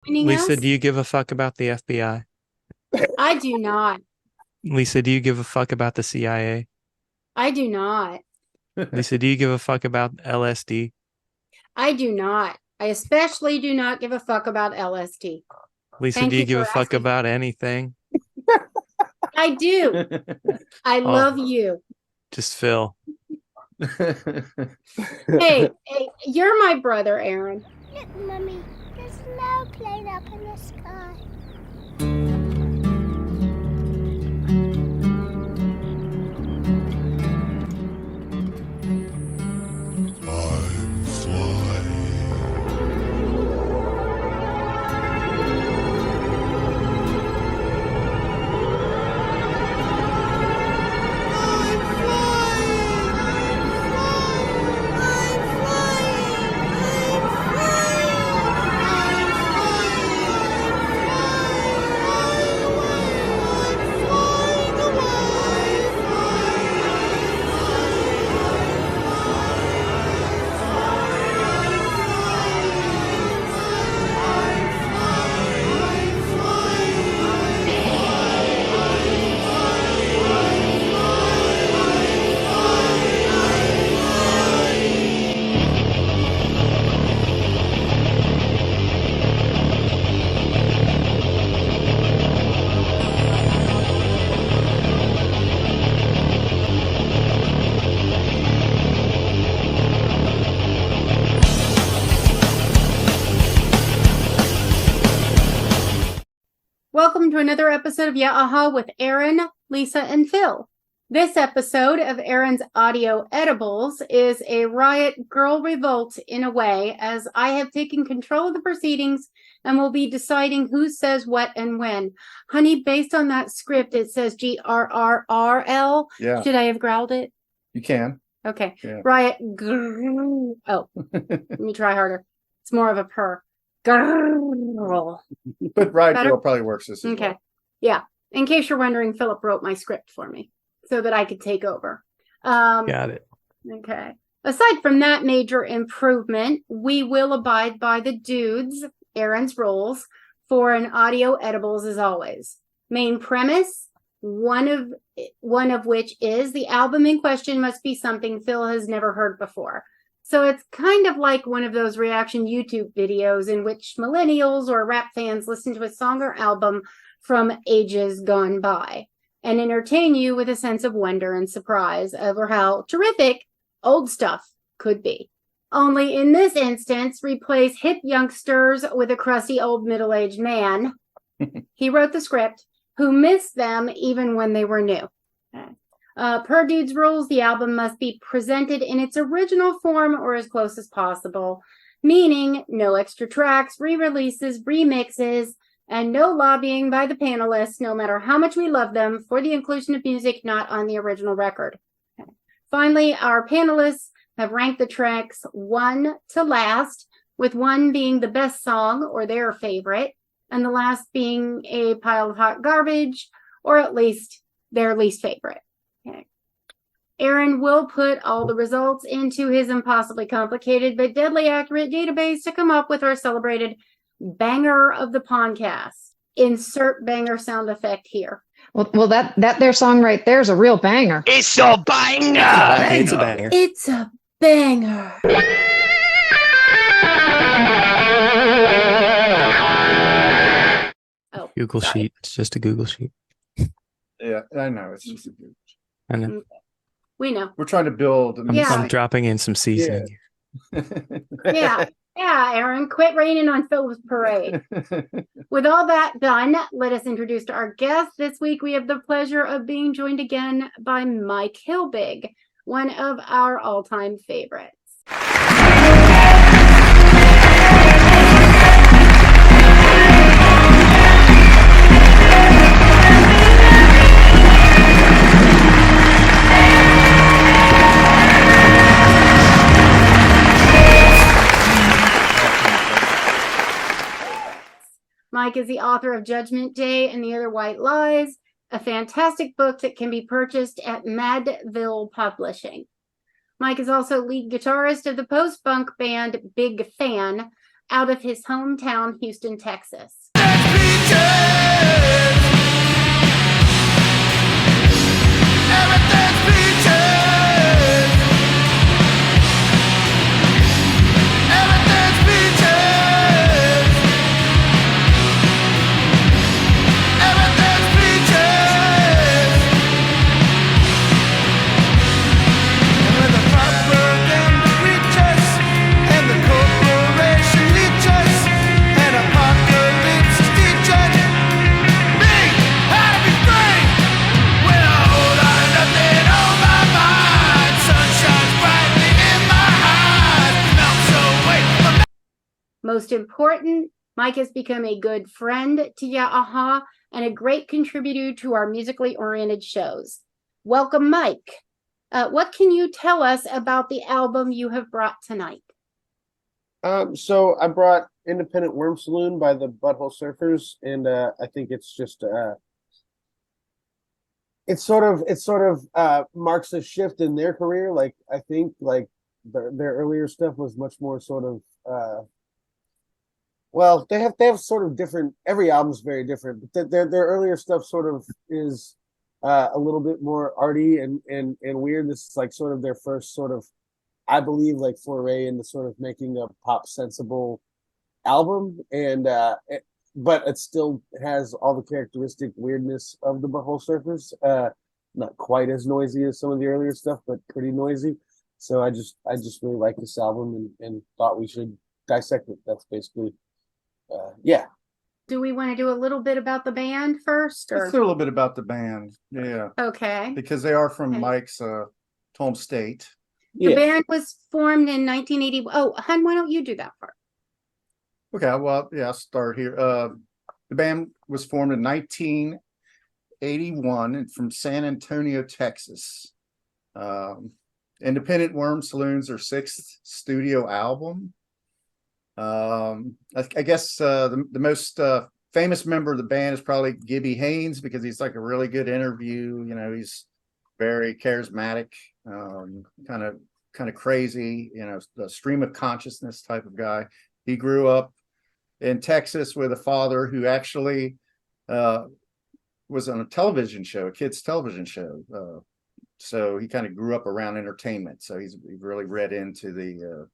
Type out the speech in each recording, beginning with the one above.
Lisa, us? do you give a fuck about the FBI? I do not. Lisa, do you give a fuck about the CIA? I do not. Lisa, do you give a fuck about LSD? I do not. I especially do not give a fuck about LSD. Lisa, Thank do you you give for a fuck asking. about anything? I do. I Oh. love you. Just Phil. Hey, you're my brother, Aaron. Look, Mummy, there's no plane up in the sky. I'm flying. Welcome to another episode of YUH with Aaron, Lisa, and Phil. This episode of Aaron's Audio Edibles is a riot girl revolt in a way, as I have taken control of the proceedings and will be deciding who says what and when. Honey, based on that script, it says GRRRL. Yeah. Should I have growled it? You can. Okay. Yeah. Riot. Oh, let me try harder. It's more of a purr. Girl. But Riot Better? Girl probably works this as Okay. well. Yeah. In case you're wondering, Philip wrote my script for me so that I could take over. Got it. Okay. Aside from that major improvement, we will abide by the dudes, Aaron's rules, for an audio edibles as always. Main premise, one of which is the album in question must be something Phil has never heard before. So it's kind of like one of those reaction YouTube videos in which millennials or rap fans listen to a song or album from ages gone by and entertain you with a sense of wonder and surprise over how terrific old stuff could be. Only in this instance, replace hip youngsters with a crusty old middle-aged man. He wrote the script, who missed them even when they were new. Per Dude's rules, the album must be presented in its original form or as close as possible, meaning no extra tracks, re-releases, remixes, and no lobbying by the panelists, no matter how much we love them, for the inclusion of music not on the original record. Finally, our panelists have ranked the tracks one to last, with one being the best song or their favorite, and the last being a pile of hot garbage, or at least their least favorite. Okay. Aaron will put all the results into his impossibly complicated but deadly accurate database to come up with our celebrated banger of the podcast. Insert banger sound effect here. Well, that their song right there is a real banger. It's a banger. It's a banger. It's a banger. Oh, Google sorry. Sheet. It's just a Google Sheet. Yeah, I know. It's just a good. I know. We know. We're trying to build. I'm, Yeah. I'm dropping in some seasoning. Yeah, Aaron, quit raining on Phil's parade. With all that done, let us introduce our guest. This week, we have the pleasure of being joined again by Mike Hilbig, one of our all-time favorites. Mike is the author of Judgment Day and the Other White Lies, a fantastic book that can be purchased at Madville Publishing. Mike is also lead guitarist of the post-punk band Big Fan, out of his hometown, Houston, Texas. Most important, Mike has become a good friend to YUH and a great contributor to our musically oriented shows. Welcome, Mike. What can you tell us about the album you have brought tonight? So I brought Independent Worm Saloon by the Butthole Surfers, and I think it's just it sort of marks a shift in their career. Like I think like their earlier stuff was much more sort of well, they have sort of different. Every album's very different, but their earlier stuff sort of is a little bit more arty and weird. This is like sort of their first sort of, I believe, like foray into sort of making a pop sensible album, and but it still has all the characteristic weirdness of the Butthole Surfers. Not quite as noisy as some of the earlier stuff, but pretty noisy. So I just really like this album and thought we should dissect it. That's basically. Yeah. Do we want to do a little bit about the band first? Let's do a little bit about the band. Yeah. Okay. Because they are from Okay. Mike's home state. The Yeah. band was formed in 1980. Oh, hun, why don't you do that part? Okay, well, yeah, I'll start here. The band was formed in 1981 and from San Antonio, Texas. Independent Worm Saloon's their sixth studio album. I guess the most famous member of the band is probably Gabby Haynes, because he's like a really good interview. You know, he's very charismatic, kind of crazy, you know, the stream of consciousness type of guy. He grew up in Texas with a father who actually was on a television show, a kid's television show. So he kind of grew up around entertainment. So he really read into the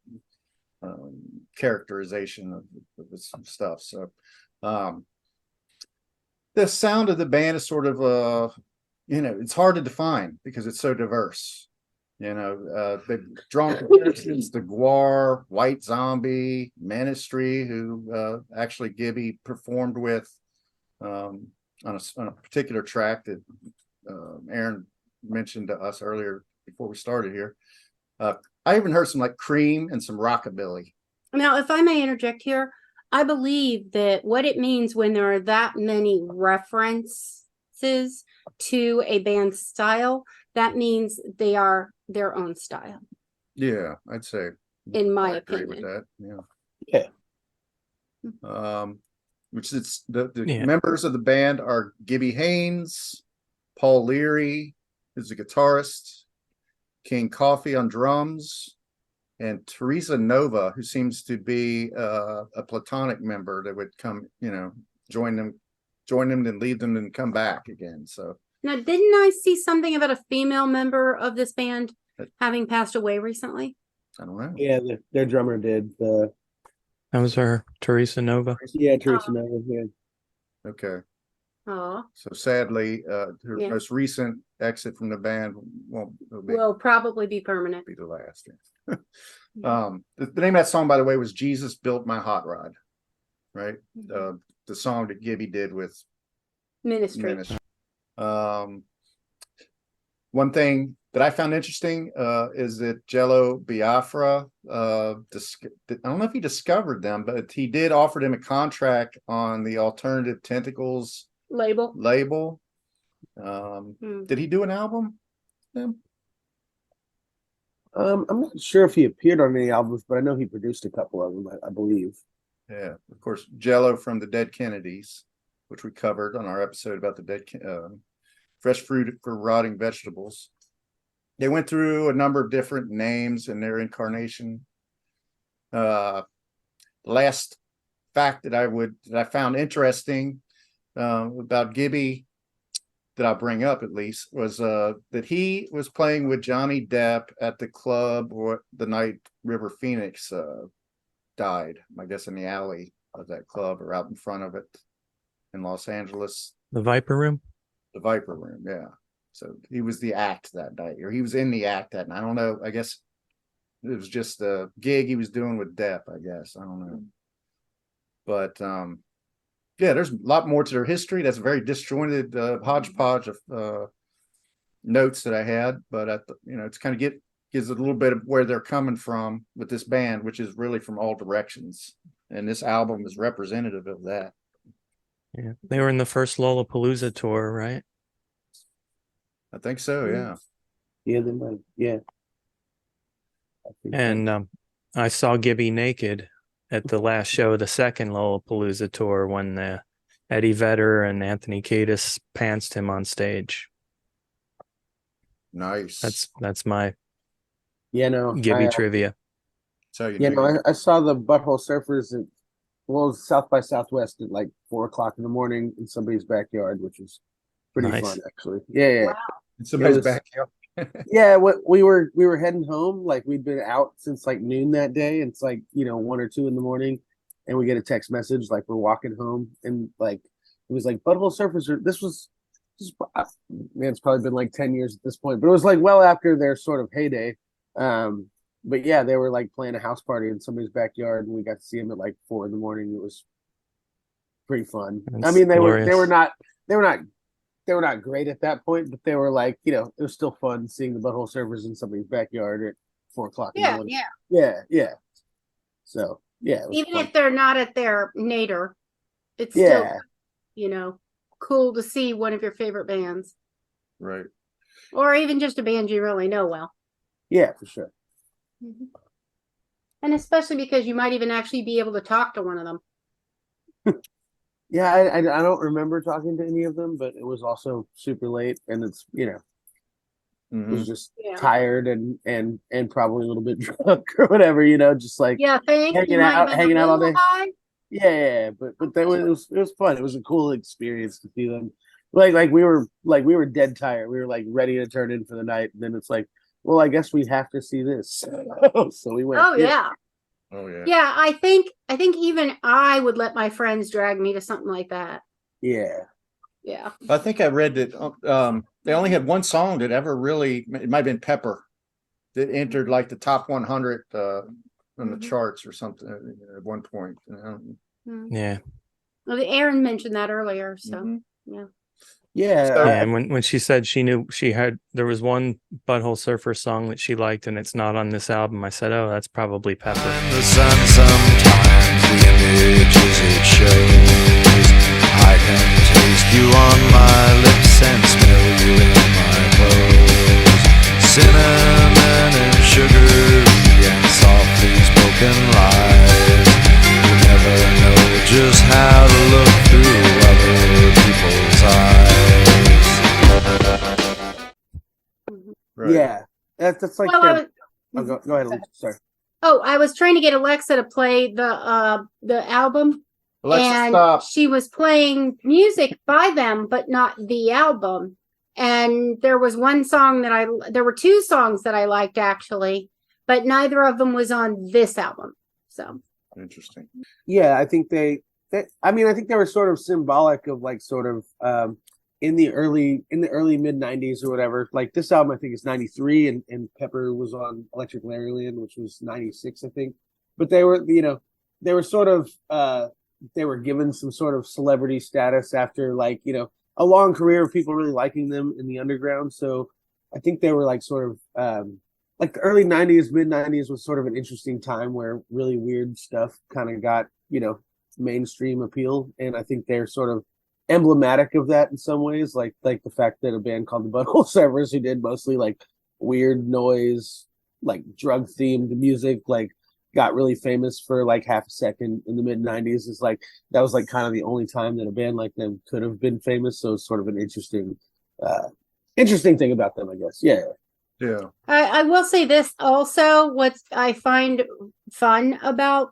characterization of this stuff. So the sound of the band is sort of you know, it's hard to define because it's so diverse. You know, they've drawn comparisons to Gwar, White Zombie, Ministry, who actually Gibby performed with on a particular track that Aaron mentioned to us earlier before we started here. I even heard some like Cream and some rockabilly. Now, if I may interject here, I believe that what it means when there are that many references to a band's style, that means they are their own style. Yeah, I'd say. In my I agree opinion. with that. Yeah. Which is the Yeah. members of the band are Gabby Haynes, Paul Leary, who's a guitarist, King Coffee on drums, and Teresa Nova, who seems to be a platonic member that would come, you know, join them, then leave them and come back again. So Now, didn't I see something about a female member of this band having passed away recently? I don't know. Yeah, their drummer did. That was her, Teresa Nova. Yeah, Teresa Nova. Yeah. Okay. Oh, So sadly, her Yeah. most recent exit from the band won't will probably be permanent. be the last. The name of that song, by the way, was Jesus Built My Hot Rod, right? The song that Gibby did with Ministry. One thing that I found interesting is that Jello Biafra, I don't know if he discovered them, but he did offer them a contract on the Alternative Tentacles label. Did he do an album? Yeah. I'm not sure if he appeared on any albums, but I know he produced a couple of them, I believe. Yeah, of course, Jello from the Dead Kennedys, which we covered on our episode about the dead fresh fruit for rotting vegetables. They went through a number of different names in their incarnation. They last fact that I found interesting about Gibby, that I'll bring up at least, was that he was playing with Johnny Depp at the club or the night River Phoenix died, I guess in the alley of that club or out in front of it in Los Angeles. The Viper Room? The Viper Room, yeah. So he was the act that night, or he was in the act that night. I don't know. I guess it was just a gig he was doing with Depp, I guess. I don't know. But yeah, there's a lot more to their history. That's a very disjointed hodgepodge of notes that I had, but it's kind of gives it a little bit of where they're coming from with this band, which is really from all directions. And this album is representative of that. Yeah. They were in the first Lollapalooza tour, right? I think so, yeah. Yeah, they might. Yeah. I think so. And I saw Gibby naked at the last show of the second Lollapalooza tour when Eddie Vedder and Anthony Kiedis pantsed him on stage. Nice. That's my I, Gibby trivia. So you yeah, do. no, I saw the Butthole Surfers at South by Southwest at like 4:00 in the morning in somebody's backyard, which was pretty Nice. fun actually. Yeah. Wow. In somebody's It was- backyard. Yeah, we were heading home, like we'd been out since like noon that day, and it's like 1 or 2 in the morning, and we get a text message like we're walking home, and like it was like Butthole Surfers. Man, it's probably been like 10 years at this point, but it was like well after their sort of heyday. But yeah, they were like playing a house party in somebody's backyard, and we got to see them at like 4 in the morning. It was pretty fun. That's I mean, they were glorious. not great at that point, but they were like, it was still fun seeing the Butthole Surfers in somebody's backyard at 4:00 in the Yeah, morning. yeah. Yeah. So yeah, it was Even fun. if they're not at their nadir, it's Yeah, still, cool to see one of your favorite bands, Right. or even just a band you really know well. yeah, for sure. And especially because you might even actually be able to talk to one of them. Yeah, I don't remember talking to any of them, but it was also super late, and it's Mhm. was just Yeah. tired and probably a little bit drunk or whatever, just like Yeah, thanks. hanging out all day. Yeah, but it was fun. It was a cool experience to see them. Like we were dead tired. We were like ready to turn in for the night, and then it's like, well, I guess we have to see this. So we went. Oh yeah. Oh yeah. Yeah, I think even I would let my friends drag me to something like that. Yeah. Yeah. I think I read that they only had one song that ever really, it might have been Pepper, that entered like the top 100 on the charts or something at one point. Yeah. Well, Aaron mentioned that earlier, so Mhm. Yeah. Yeah, and when she said she knew there was one Butthole Surfer song that she liked and it's not on this album, I said, oh, that's probably Pepper. In the sun sometimes, the images it shows. I can taste you on my lips and smell you in my clothes. Cinnamon and sugar and softly spoken lies. You never know just how to look through other people's eyes. Right. Yeah. That's like well, their- go ahead, Luke. Sorry. Oh, I was trying to get Alexa to play the album, Alexa, and stop. she was playing music by them, but not the album. And there was one song there were 2 songs that I liked actually, but neither of them was on this album. So Interesting. Yeah, I think I think they were sort of symbolic of like sort of in the early mid 90s or whatever. Like this album I think is 93, and Pepper was on Electric Ladyland, which was 96, I think. But they were they were sort of they were given some sort of celebrity status after like a long career of people really liking them in the underground. So I think they were like sort of like the early 90s, mid 90s was sort of an interesting time where really weird stuff kind of got mainstream appeal, and I think they're sort of emblematic of that in some ways, like the fact that a band called the Butthole Surfers, who did mostly like weird noise, like drug themed music, like got really famous for like half a second in the mid 90s, is like that was like kind of the only time that a band like them could have been famous. So it's sort of an interesting thing about them, I guess. Yeah. I will say this also, what I find fun about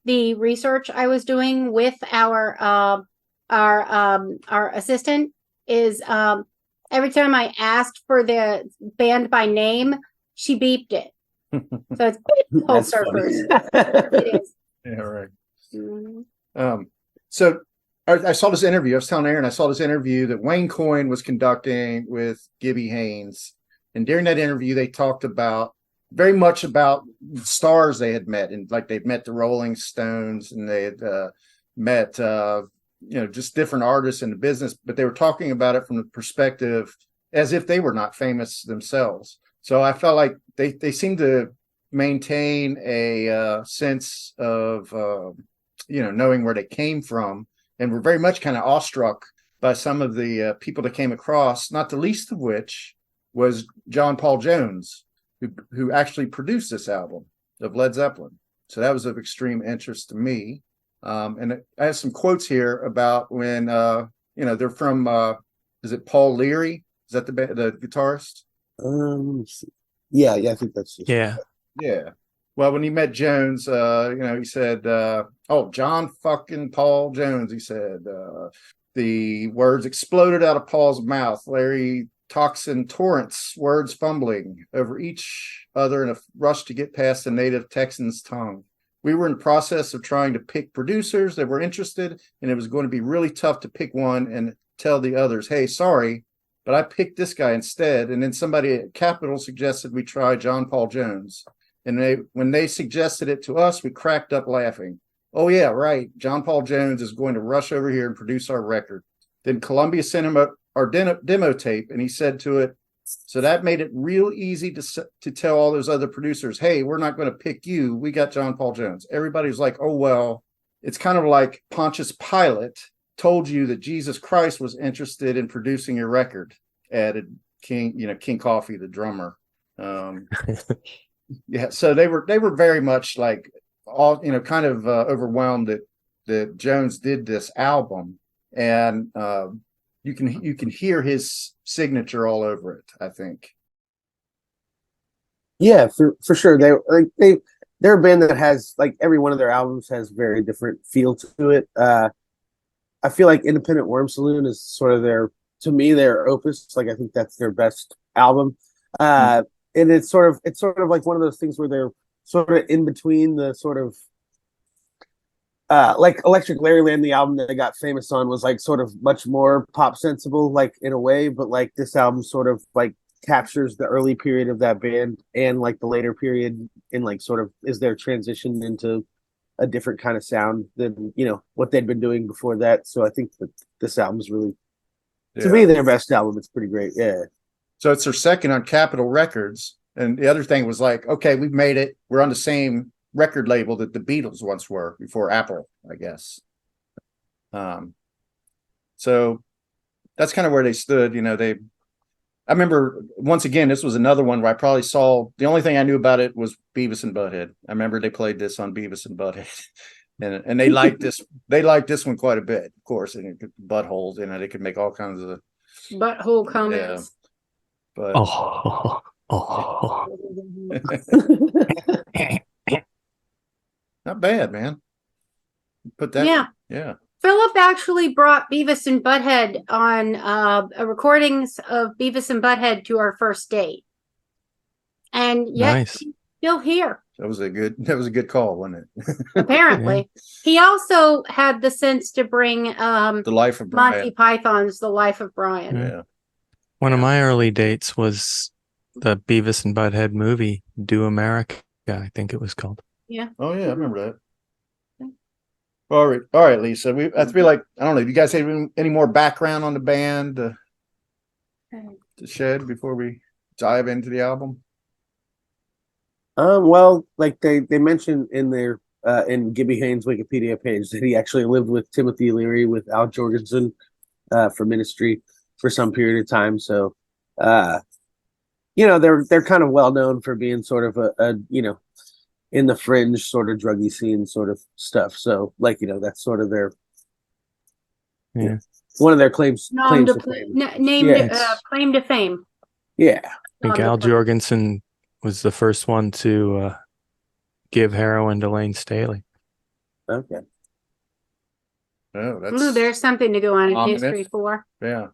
the research I was doing with our assistant is every time I asked for the band by name, she beeped it. So it's Butthole That's Surfers. funny. It is. Yeah, right. Mhm. So I saw this interview. I was telling Aaron, I saw this interview that Wayne Coyne was conducting with Gabby Haynes. And during that interview, they talked very much about stars they had met. And like they'd met the Rolling Stones and they had met, just different artists in the business. But they were talking about it from the perspective as if they were not famous themselves. So I felt like they seemed to maintain a sense of, knowing where they came from. And were very much kind of awestruck by some of the people that came across, not the least of which was John Paul Jones, who actually produced this album of Led Zeppelin. So that was of extreme interest to me. And I have some quotes here about when, they're from, is it Paul Leary? Is that the guitarist? Yeah, I think that's just, Yeah. Yeah. Well, when he met Jones, he said, John fucking Paul Jones, he said. The words exploded out of Paul's mouth. Larry talks in torrents, words fumbling over each other in a rush to get past the native Texan's tongue. We were in the process of trying to pick producers that were interested, and it was going to be really tough to pick one and tell the others, hey, sorry, but I picked this guy instead. And then somebody at Capitol suggested we try John Paul Jones. And when they suggested it to us, we cracked up laughing. Oh, yeah, right. John Paul Jones is going to rush over here and produce our record. Then Columbia sent him our demo tape, and he said to it, so that made it real easy to tell all those other producers, hey, we're not going to pick you. We got John Paul Jones. Everybody's like, oh, well, it's kind of like Pontius Pilate told you that Jesus Christ was interested in producing your record, added King Coffee, the drummer. Yeah, so they were very much like all kind of overwhelmed that Jones did this album, and you can hear his signature all over it, I think. Yeah, for sure. They're a band that has, like, every one of their albums has very different feel to it. I feel like Independent Worm Saloon is sort of their opus. Like, I think that's their best album. And it's sort of like one of those things where they're sort of in between the sort of like Electric Larryland, the album that they got famous on, was like sort of much more pop sensible, like, in a way, but like this album sort of like captures the early period of that band and like the later period, and like sort of is their transition into a different kind of sound than what they'd been doing before that. So I think that this album's really, to me, their best album. It's pretty great. Yeah. So it's their second on Capitol Records. And the other thing was like, okay, we've made it. We're on the same record label that the Beatles once were before Apple, I guess. So that's kind of where they stood. I remember, once again, this was another one where I probably saw, the only thing I knew about it was Beavis and Butthead. I remember they played this on Beavis and Butthead. And they liked this. They liked this one quite a bit, of course. And buttholes, they could make all kinds of Butthole comments. But not bad, man. Put that. Yeah. Philip actually brought Beavis and Butthead on recordings of Beavis and Butthead to our first date, and yet Nice. he's still here. That was a good call, wasn't it? Apparently, he also had the sense to bring The Life of Brian. Monty Python's The Life of Brian. Yeah. One of my early dates was the Beavis and Butthead movie, Do America, I think it was called. Yeah. Oh yeah, I remember that. All right, Lisa. I feel like, I don't know. Do you guys have any more background on the band to shed before we dive into the album? Well, like they mentioned in their in Gabby Haynes' Wikipedia page that he actually lived with Timothy Leary with Al Jorgensen for Ministry for some period of time. So, they're kind of well known for being sort of a in the fringe sort of druggy scene sort of stuff. So, like, that's sort of their one of their claims to fame. Claim to fame. Yeah, I think Al Jorgensen was the first one to give heroin to Lane Staley. Okay. Oh, that's Ooh, there's something to go on in Ominous. history for. yeah.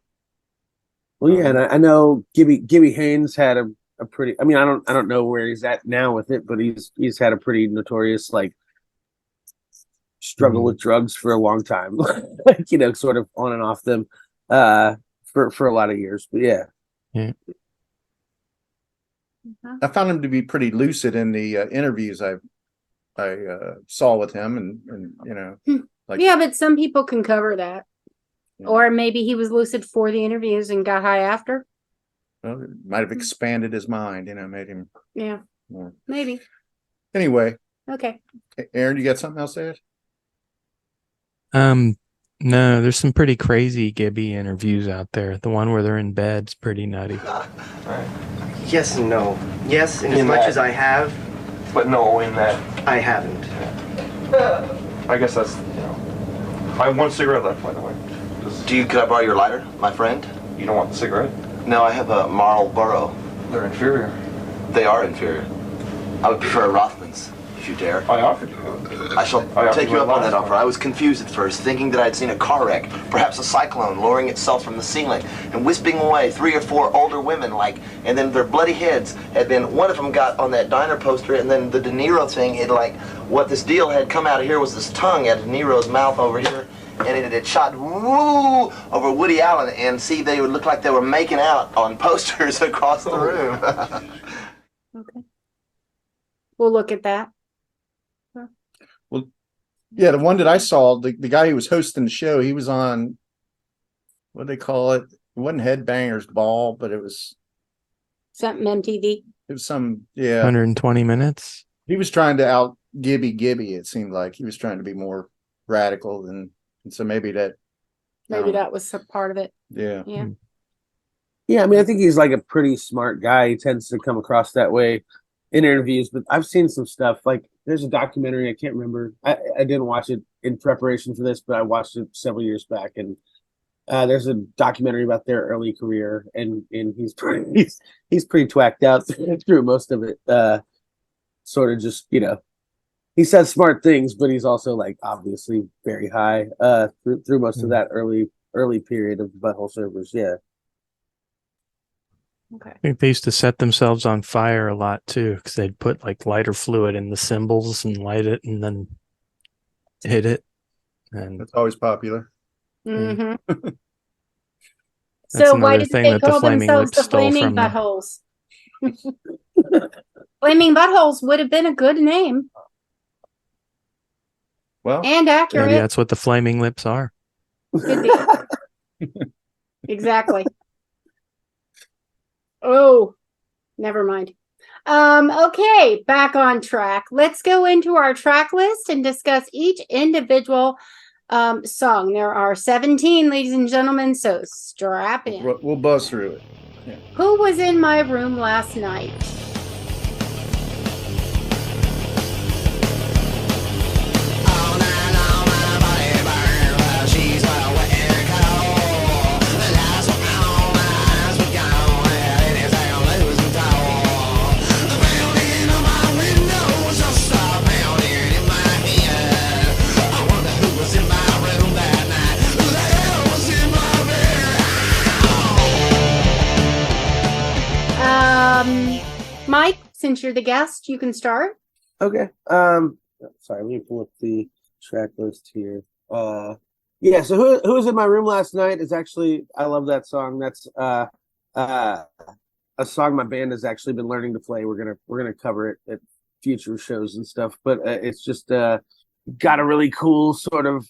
Well, yeah, and I know Gibby Haynes had a pretty. I mean, I don't know where he's at now with it, but he's had a pretty notorious like struggle with drugs for a long time, like sort of on and off them, for a lot of years. But yeah. I found him to be pretty lucid in the interviews I saw with him, and like Yeah, but some people can cover that. Yeah. Or maybe he was lucid for the interviews and got high after. well, it might have expanded his mind, made him Yeah, more. maybe. Anyway, Okay. Aaron, you got something else to add? No, there's some pretty crazy Gibby interviews out there. The one where they're in bed's pretty nutty. Yes and no. Yes, in as In much that. as I have, But no, in that, I haven't. I guess that's, I have one cigarette left, by the way. Could I borrow your lighter, my friend? You don't want the cigarette? No, I have a Marlboro. They're inferior. They are inferior. I would prefer a Rothman's, if you dare. I offered you. I shall I offered take you you up on that last offer. one. I was confused at first, thinking that I'd seen a car wreck, perhaps a cyclone lowering itself from the ceiling and wisping away 3 or 4 older women, and then their bloody heads had been, one of them got on that diner poster, and then the De Niro thing had what this deal had come out of here was this tongue out of De Niro's mouth over here, and it had shot woo over Woody Allen, and see, they would look like they were making out on posters across the room. Okay. We'll look at that. Yeah, the one that I saw, the guy who was hosting the show, he was on, what do they call it? It wasn't Headbangers Ball, but it was Something MTV. some, yeah. 120 minutes. He was trying to out Gibby. It seemed like he was trying to be more radical and so maybe that. Maybe that was a part of it. Yeah. Yeah. Yeah, I mean, I think he's like a pretty smart guy. He tends to come across that way in interviews, but I've seen some stuff. Like, there's a documentary, I can't remember. I didn't watch it in preparation for this, but I watched it several years back. And there's a documentary about their early career, and he's pretty twacked out through most of it. Sort of just, he says smart things, but he's also obviously very high through most of that early period of the Butthole Surfers. Yeah. Okay. I think they used to set themselves on fire a lot too, because they'd put lighter fluid in the cymbals and light it and then hit it. And That's always popular. Mm-hmm. That's So why another did thing they that the call Flaming themselves Lips the stole Flaming from them. Buttholes? Flaming Buttholes would have been a good name Well, and Maybe accurate. that's what the Flaming Lips are. Could be. Exactly. Oh, never mind. Okay, back on track. Let's go into our track list and discuss each individual song. There are 17, ladies and gentlemen, so strap in. we'll buzz through it. Who was in my room last night? Mike, since you're the guest, you can start. Okay. Sorry, let me pull up the track list here. Yeah, so who was in my room last night is actually, I love that song. That's a song my band has actually been learning to play. We're gonna cover it at future shows and stuff, but it's just got a really cool sort of,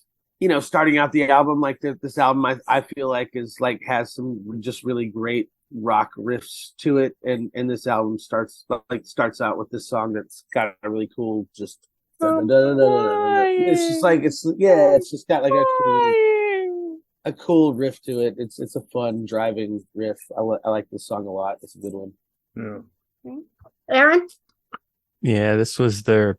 starting out the album, this album I feel like is has some just really great rock riffs to it, and this album starts out with this song that's got a really cool just it's just it's just got a cool riff to it. It's a fun driving riff. I like this song a lot. It's a good one. Yeah. Aaron? Yeah, this was their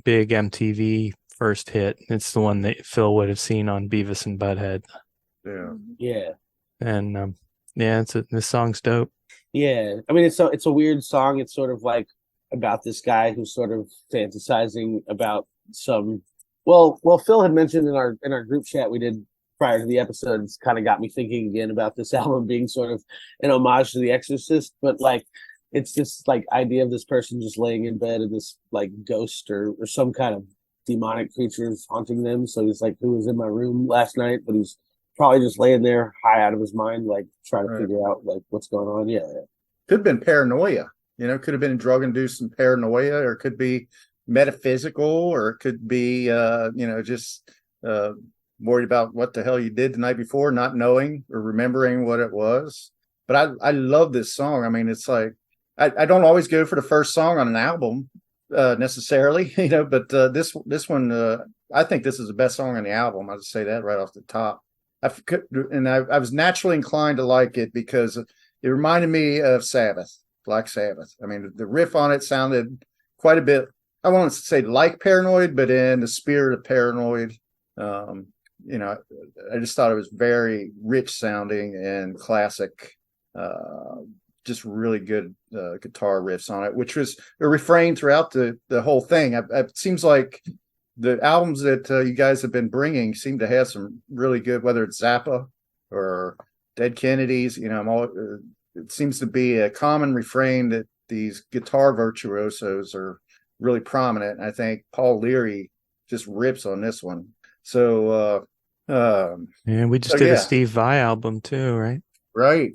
big MTV first hit. It's the one that Phil would have seen on Beavis and Butthead. Yeah. And this song's dope. Yeah, I mean it's a weird song. It's sort of about this guy who's sort of fantasizing about some Well, Phil had mentioned in our group chat we did prior to the episode, it's kind of got me thinking again about this album being sort of an homage to The Exorcist, but like it's this like idea of this person just laying in bed and this like ghost or some kind of demonic creature is haunting them. So he's like, who was in my room last night? But he's probably just laying there high out of his mind, like trying to figure out like what's going on. Yeah. Could have been paranoia, could have been drug-induced paranoia, or it could be metaphysical, or it could be, just worried about what the hell you did the night before, not knowing or remembering what it was. But I love this song. I mean, it's like, I don't always go for the first song on an album necessarily, but this one, I think this is the best song on the album. I'll just say that right off the top. I was naturally inclined to like it because it reminded me of Sabbath, Black Sabbath. I mean, the riff on it sounded quite a bit, I won't say like Paranoid, but in the spirit of Paranoid. I just thought it was very rich sounding and classic, just really good guitar riffs on it, which was a refrain throughout the whole thing. It seems like the albums that you guys have been bringing seem to have some really good, whether it's Zappa or Dead Kennedys, it seems to be a common refrain that these guitar virtuosos are really prominent. And I think Paul Leary just rips on this one. So, we just did a Steve Vai album too, right? Right.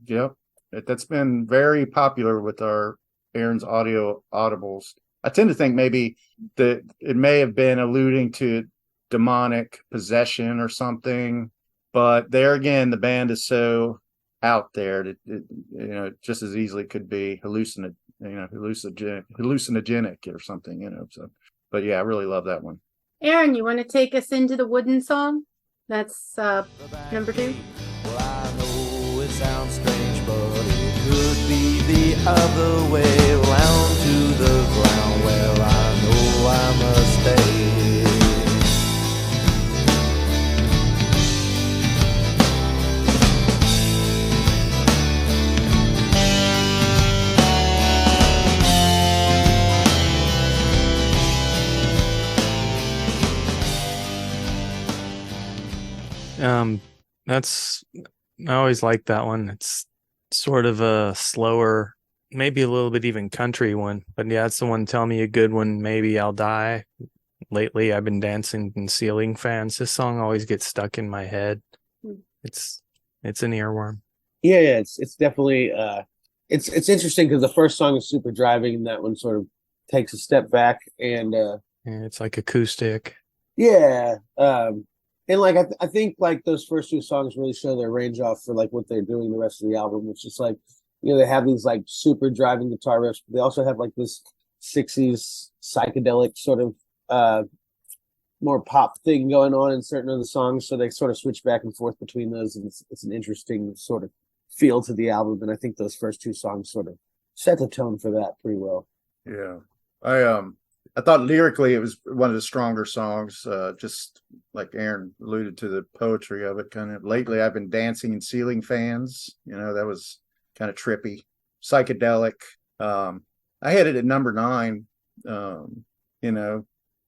Yep. That's been very popular with our Aaron's audibles. I tend to think maybe that it may have been alluding to demonic possession or something, but there again, the band is so out there that it just as easily could be hallucinogenic or something, so. But yeah, I really love that one. Aaron, you want to take us into the wooden song? That's number 2. Well, I know it sounds strange, but it could be the other way around to the ground where I know I must stay. I always like that one. It's sort of a slower, maybe a little bit even country one, but yeah, it's the one, Tell Me a Good One, Maybe I'll Die. Lately I've been dancing in ceiling fans. This song always gets stuck in my head. It's an earworm. Yeah, it's definitely it's interesting because the first song is super driving and that one sort of takes a step back and it's like acoustic. Yeah. And like I think like those first 2 songs really show their range off for like what they're doing the rest of the album, which is like, they have these like super driving guitar riffs, but they also have like this 60s psychedelic sort of more pop thing going on in certain of the songs, so they sort of switch back and forth between those, and it's an interesting sort of feel to the album, and I think those first 2 songs sort of set the tone for that pretty well. Yeah. I thought lyrically it was one of the stronger songs, just like Aaron alluded to the poetry of it. Kind of lately I've been dancing in ceiling fans, that was kind of trippy, psychedelic. I had it at number 9,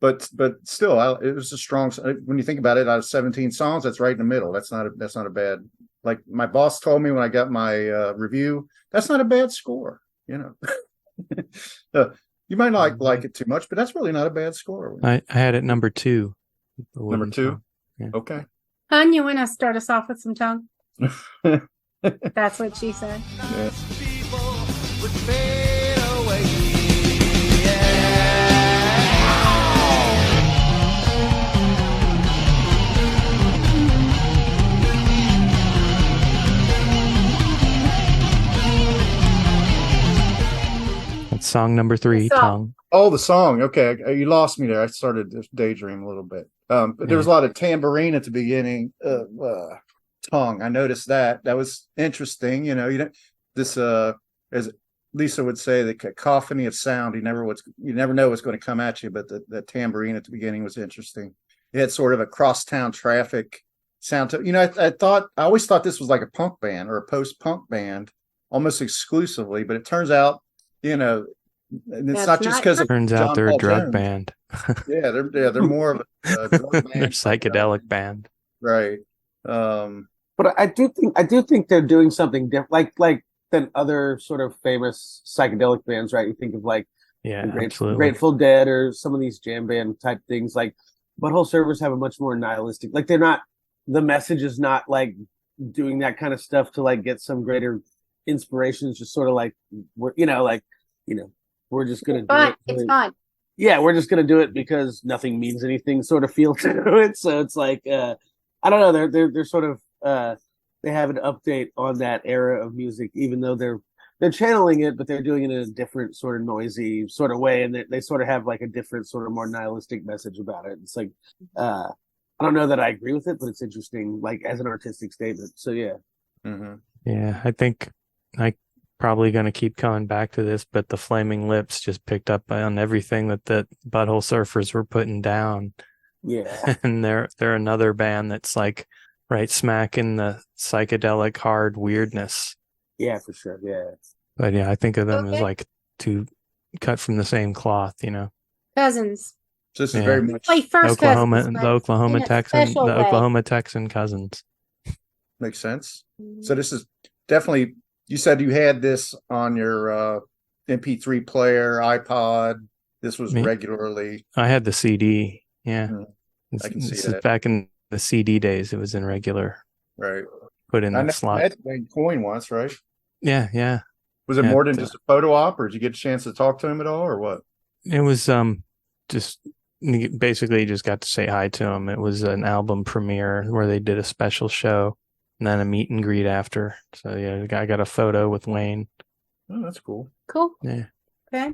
but still it was a strong, when you think about it, out of 17 songs, that's right in the middle. That's not a bad, like my boss told me when I got my review, that's not a bad score, You might not like it too much, but that's really not a bad score. I had it number 2. Number 2? Yeah. Okay. Hun, you want to start us off with some tongue? That's what she said. Yeah. That's song number 3, Tongue. Oh, the song. Okay. You lost me there. I started to daydream a little bit. But there was a lot of tambourine at the beginning. Tongue. I noticed that. That was interesting. This as Lisa would say, the cacophony of sound. You never know what's going to come at you, but the tambourine at the beginning was interesting. It had sort of a crosstown traffic sound to, I always thought this was like a punk band or a post-punk band almost exclusively, but it turns out, And it's That's not just not because of Turns out John they're a Paul drug Jones. band. They're more of a drug band, They're psychedelic band. right? But I do think they're doing something different, like than other sort of famous psychedelic bands, right? You think of like Yeah, the absolutely. Grateful Dead or some of these jam band type things. Like Butthole Surfers have a much more nihilistic. Like they're not. The message is not like doing that kind of stuff to like get some greater inspiration. It's just sort of like we're we're just gonna do it. It's fun. Yeah, we're just gonna do it because nothing means anything. Sort of feel to it. So it's like I don't know. They're sort of they have an update on that era of music, even though they're channeling it, but they're doing it in a different sort of noisy sort of way, and they sort of have like a different sort of more nihilistic message about it. It's like I don't know that I agree with it, but it's interesting, like as an artistic statement. So yeah. Mm-hmm. Yeah, I think I probably going to keep coming back to this, but the Flaming Lips just picked up on everything that the Butthole Surfers were putting down. Yeah. And they're another band that's like right smack in the psychedelic hard weirdness. Yeah, for sure. Yeah. But yeah, I think of them as Okay. like two cut from the same cloth, Cousins. So this is Yeah. very much Play first Oklahoma, cousins, the Oklahoma in a Texan, special the way. Oklahoma Texan cousins. makes sense. So this is definitely. You said you had this on your MP3 player, iPod. This was Me? regularly. I had the CD. Yeah. I can see This that. is back in the CD days. It was in regular. Right. Put in I the know slot. I had Wayne Coyne once, right? Yeah, yeah. Was it Yeah, more than just a photo op, or did you get a chance to talk to him at all, or what? It was just basically just got to say hi to him. It was an album premiere where they did a special show and then a meet and greet after. So yeah, I got a photo with Wayne. Oh, that's cool. Cool. Yeah. Okay.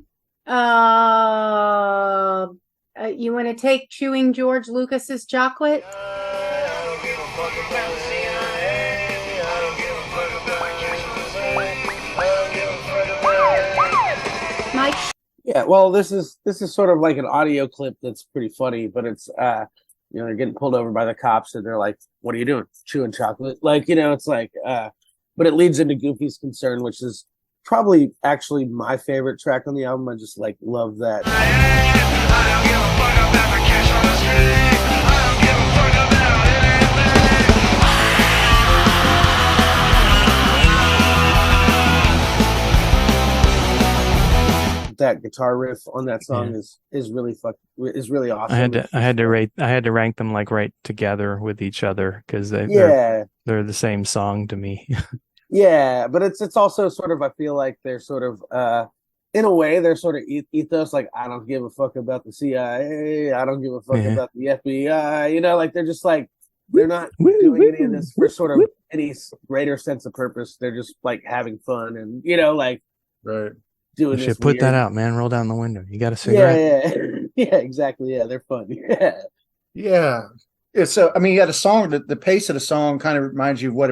You want to take Chewing George Lucas's chocolate? Mike? Yeah, well, this is sort of like an audio clip that's pretty funny, but it's they're getting pulled over by the cops and they're like, "What are you doing? Chewing chocolate?" Like, it's like but it leads into Goofy's Concern, which is probably actually my favorite track on the album. I just like love that. That guitar riff on that song is really awesome. I had to rank them like right together with each other because they're the same song to me. Yeah, but it's also sort of, I feel like they're sort of in a way they're sort of ethos, like I don't give a fuck about the CIA, I don't give a fuck about the FBI, like they're just like they're not doing any of this for sort of any greater sense of purpose. They're just like having fun and like right. You should put that out, man. Roll down the window. You got a cigarette? Yeah, exactly. Yeah, they're fun. Yeah. So I mean, you had a song that the pace of the song kind of reminds you of what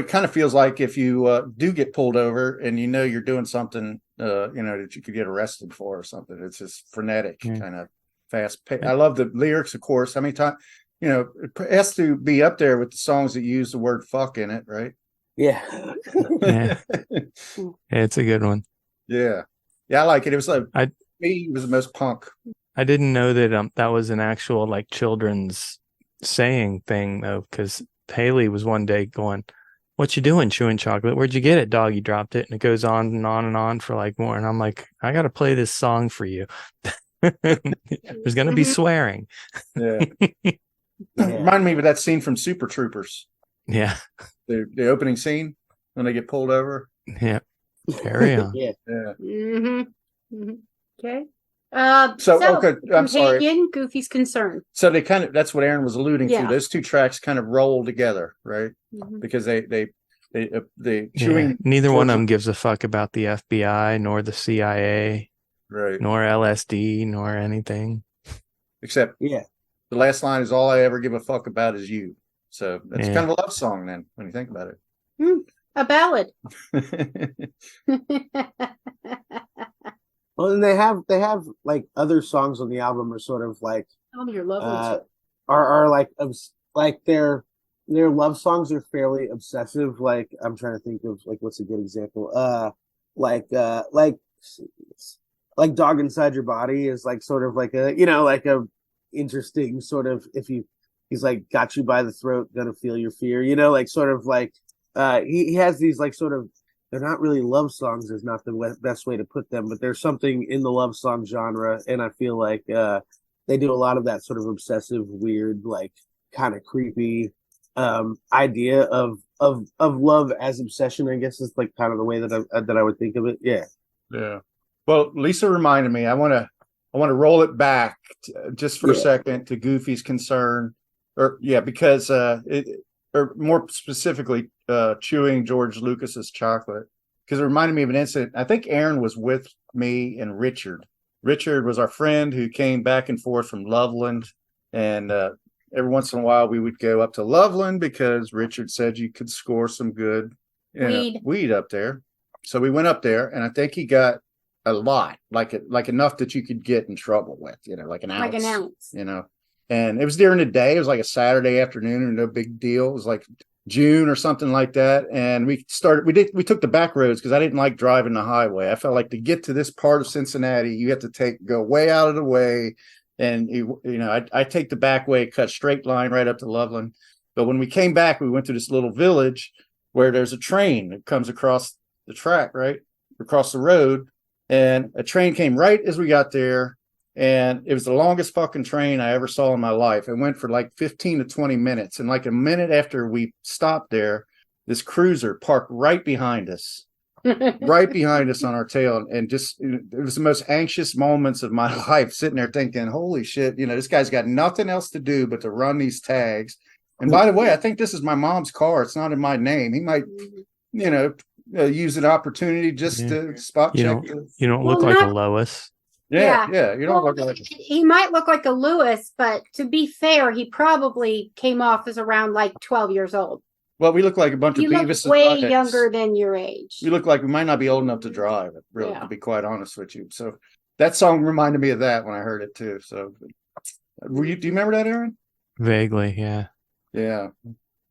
it kind of feels like if you do get pulled over and you're doing something that you could get arrested for or something. It's just frenetic, kind of fast pace. I love the lyrics, of course. How many times it has to be up there with the songs that use the word fuck in it, right? Yeah. Yeah, it's a good one. Yeah, I like it. It was like it was the most punk. I didn't know that that was an actual like children's saying thing though, because Haley was one day going, "What you doing, chewing chocolate? Where'd you get it, dog? You dropped it." And it goes on and on and on for like more. And I'm like, I got to play this song for you. There's gonna be swearing. Yeah. Remind me of that scene from Super Troopers. Yeah. The opening scene when they get pulled over. Yeah. Carry on. Yeah. Okay. Okay, I'm sorry. Companion, Goofy's Concern. So they that's what Aaron was alluding to. Yeah. Those two tracks kind of roll together, right? Because they chewing. Neither one of them gives a fuck about the FBI nor the CIA, right? Nor LSD nor anything. Except the last line is "All I ever give a fuck about is you." So that's kind of a love song then, when you think about it. A ballad. Well, and they have like other songs on the album are sort of like Tell me your love are like their love songs are fairly obsessive. Like I'm trying to think of like what's a good example. like Dog Inside Your Body is like sort of like a like a interesting sort of, if he's like got you by the throat, gonna feel your fear, like sort of like he has these like sort of, they're not really love songs is not the best way to put them, but there's something in the love song genre, and I feel like they do a lot of that sort of obsessive, weird, like kind of creepy idea of love as obsession, I guess is like kind of the way that I would think of it. Yeah. Well, Lisa reminded me. I want to roll it back just for a second to Goofy's concern, because or more specifically, chewing George Lucas's chocolate, because it reminded me of an incident. I think Aaron was with me and Richard. Richard was our friend who came back and forth from Loveland, and every once in a while we would go up to Loveland because Richard said you could score some good weed up there. So we went up there, and I think he got a lot, like enough that you could get in trouble with, like an ounce. And it was during the day. It was like a Saturday afternoon, or no big deal. It was like June or something like that. And we took the back roads because I didn't like driving the highway. I felt like to get to this part of Cincinnati, you have to go way out of the way. And I take the back way, cut straight line right up to Loveland. But when we came back, we went to this little village where there's a train that comes across the track, right across the road. And a train came right as we got there. And it was the longest fucking train I ever saw in my life. It went for like 15 to 20 minutes. And like a minute after we stopped there, this cruiser parked right behind us, right behind us on our tail. And just, it was the most anxious moments of my life, sitting there thinking, holy shit, this guy's got nothing else to do but to run these tags. And by the way, I think this is my mom's car. It's not in my name. He might, use an opportunity just to spot check. You don't look like a Lois. Yeah. You don't look like. He might look like a Lewis, but to be fair, he probably came off as around like 12 years old. Well, we look like a bunch of Beavis look way and Buttheads. Younger than your age. We look like we might not be old enough to drive, really, to be quite honest with you. So that song reminded me of that when I heard it too. So, do you remember that, Aaron? Vaguely, yeah. Yeah.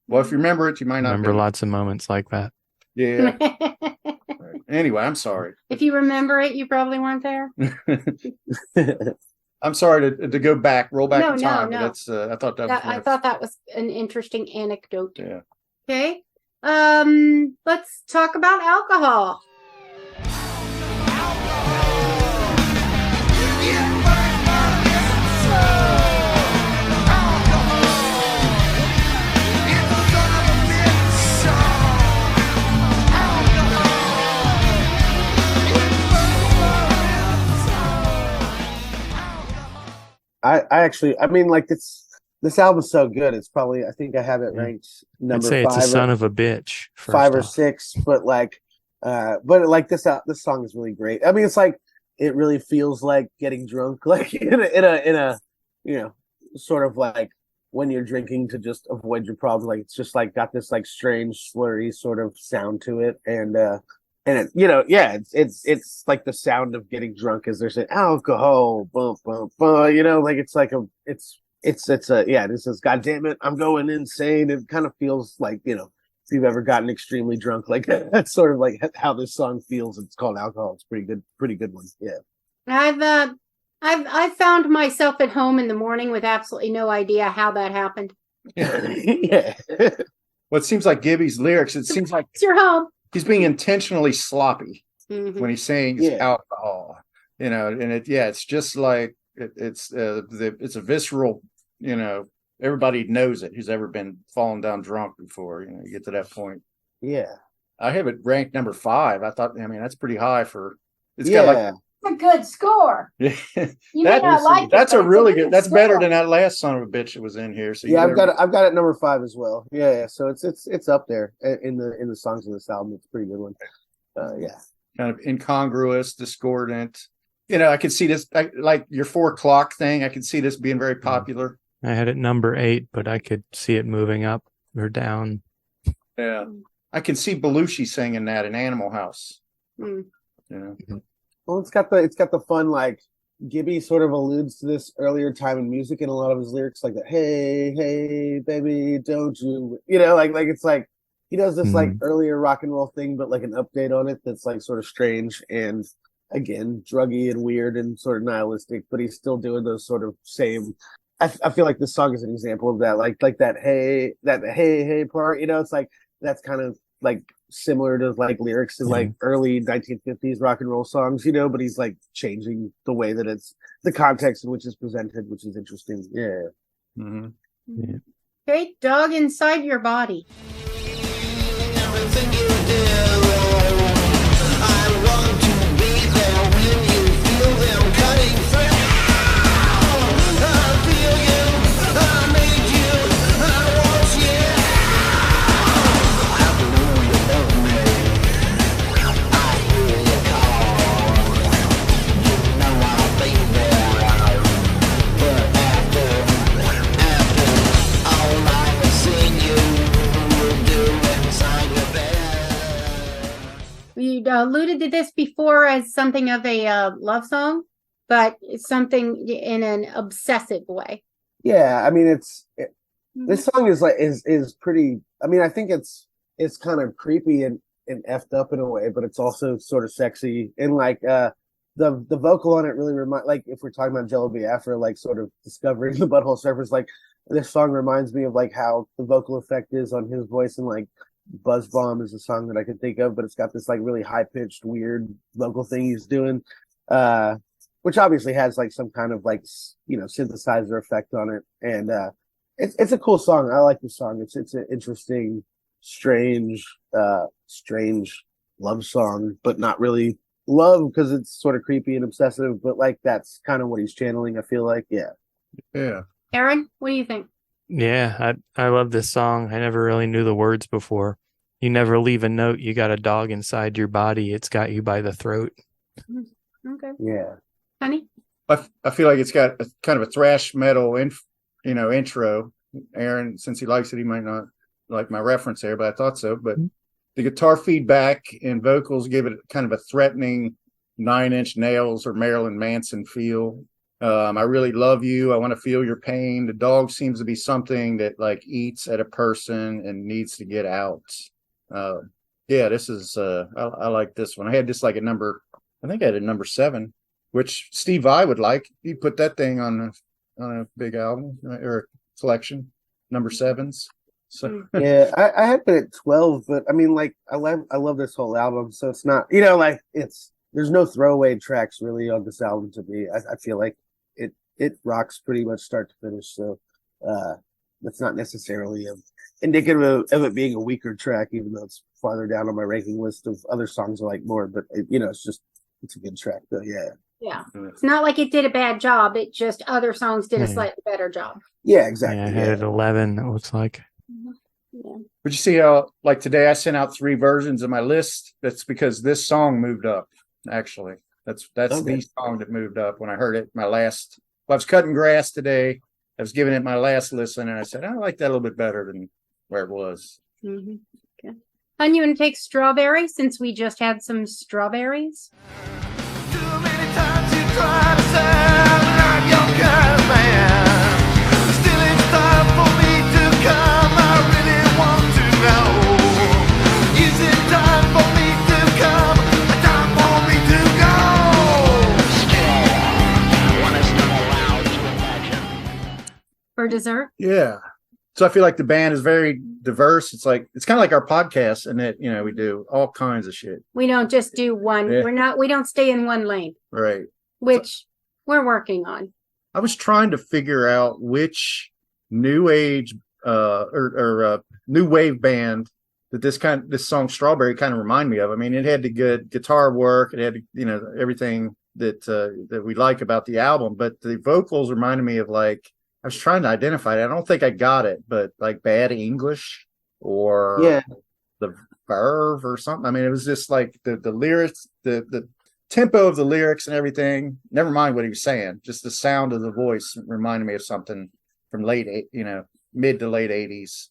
Well, if you remember it, you might not remember lots of moments like that. Yeah. Anyway, I'm sorry. If you remember it, you probably weren't there. I'm sorry to go back, roll back in time. No. That's I thought that was an interesting anecdote. Yeah. Okay. Let's talk about alcohol. I mean, like this album's so good. It's probably, I think I have it ranked number 5. It's a son of a bitch. 5 or 6, but this song is really great. I mean, it's like, it really feels like getting drunk, like in a sort of like when you're drinking to just avoid your problems. Like it's just like got this like strange slurry sort of sound to it, and it, it's like the sound of getting drunk as they're saying alcohol, bump, bump, bump, like it's like this is, God damn it, I'm going insane. It kind of feels like, if you've ever gotten extremely drunk, like that's sort of like how this song feels. It's called Alcohol. It's pretty good one. Yeah. I've found myself at home in the morning with absolutely no idea how that happened. Yeah. Well, it seems like Gibby's lyrics, it seems like it's your home. He's being intentionally sloppy when he's saying alcohol, and it's just like it's a visceral, everybody knows it who's ever been falling down drunk before, you get to that point. Yeah. I have it ranked number 5. I thought, that's pretty high for, it's got like a good score. Yeah. You may not like it. That's a really good. That's better than that last son of a bitch that was in here. So I've got it number 5 as well. Yeah. So it's up there in the songs in this album. It's a pretty good one. Yeah. Kind of incongruous, discordant. I could see this like your 4 o'clock thing. I could see this being very popular. I had it number 8, but I could see it moving up or down. Yeah. I can see Belushi singing that in Animal House. Well, it's got the fun, like Gibby sort of alludes to this earlier time in music in a lot of his lyrics, like the hey baby, don't you, like it's like he does this like earlier rock and roll thing, but like an update on it that's like sort of strange, and again, druggy and weird and sort of nihilistic, but he's still doing those sort of same. I feel like this song is an example of that, like that hey part. It's like that's kind of like similar to like lyrics in like early 1950s rock and roll songs, but he's like changing the way that it's the context in which it's presented, which is interesting. Yeah. Mm-hmm. Yeah. Okay, Dog Inside Your Body. Everything you do, I want to be there when you feel them cutting through. I feel you, I need you, I want you. I know you love me, I hear you call. You know I'll be there, but after all I have seen you do inside your bed. You alluded to this before as something of a love song, but it's something in an obsessive way. Yeah, I mean, this song is pretty. I mean, I think it's kind of creepy and effed up in a way, but it's also sort of sexy and like the vocal on it really like if we're talking about Jello Biafra, like sort of discovering the Butthole Surfers, like this song reminds me of like how the vocal effect is on his voice, and like Buzz Bomb is a song that I can think of, but it's got this like really high pitched weird vocal thing he's doing, which obviously has like some kind of like synthesizer effect on it, and it's a cool song. I like the song. It's an interesting, strange love song, but not really love because it's sort of creepy and obsessive. But like that's kind of what he's channeling. I feel like, yeah. Aaron, what do you think? Yeah, I love this song. I never really knew the words before. You never leave a note. You got a dog inside your body. It's got you by the throat. Okay. Yeah. Honey? I feel like it's got a kind of a thrash metal intro. Aaron, since he likes it, he might not like my reference there, but I thought so. But the guitar feedback and vocals give it kind of a threatening 9 Inch Nails or Marilyn Manson feel. I really love you. I want to feel your pain. The dog seems to be something that like eats at a person and needs to get out. Yeah, this is I like this one. I had this like I think I had a number 7, which Steve Vai would like. He put that thing on a big album or collection, number 7s. So yeah, I had it at 12, but I mean, like I love this whole album, so it's not like there's no throwaway tracks really on this album to me. I feel like it rocks pretty much start to finish, so that's not necessarily indicative of it being a weaker track, even though it's farther down on my ranking list of other songs I like more. But it's a good track though. Yeah, it's not like it did a bad job. It just other songs did a slightly better job. Yeah, exactly. Yeah, I had it 11. It looks like. Yeah. But you see how like today I sent out 3 versions of my list. That's because this song moved up. Actually, that's Okay. the song that moved up when I heard it. I was cutting grass today. I was giving it my last listen, and I said I like that a little bit better than where it was. Okay. And you want to take Strawberry since we just had some strawberries? Too many times you try to sound like your kind of man. Still it's time for me to come. I really want to know. Is it time for me to come? Time for me to go? Still, one is not allowed to imagine. For dessert? Yeah. So I feel like the band is very diverse. It's kind of like our podcast, and that we do all kinds of shit. We don't just do one. Yeah. We don't stay in one lane, Right. which we're working on. I was trying to figure out which new age or new wave band that this song Strawberry kind of remind me of. I mean, it had the good guitar work, it had everything that we like about the album, but the vocals reminded me of like I was trying to identify it. I don't think I got it, but like Bad English or the Verve or something. I mean, it was just like the lyrics, the tempo of the lyrics and everything. Never mind what he was saying. Just the sound of the voice reminded me of something from mid to late 80s.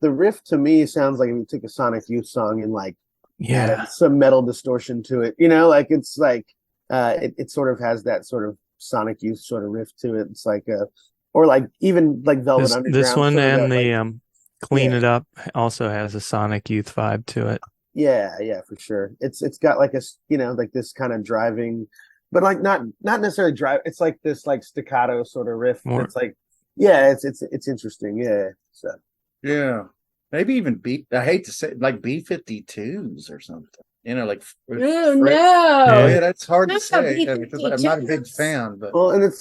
The riff to me sounds like if you took a Sonic Youth song and like added some metal distortion to it. Like it's like it sort of has that sort of Sonic Youth sort of riff to it. It's like or like even like Velvet Underground. This one and the Clean It Up also has a Sonic Youth vibe to it. Yeah, for sure. It's got like a like this kind of driving, but like not necessarily drive. It's like this like staccato sort of riff. More- It's like it's interesting. Yeah. So Yeah. Maybe even I hate to say like B-52s or something. Like Oh Oh no! yeah, that's hard to Not say the because I'm not a big B-52s. fan, but well, and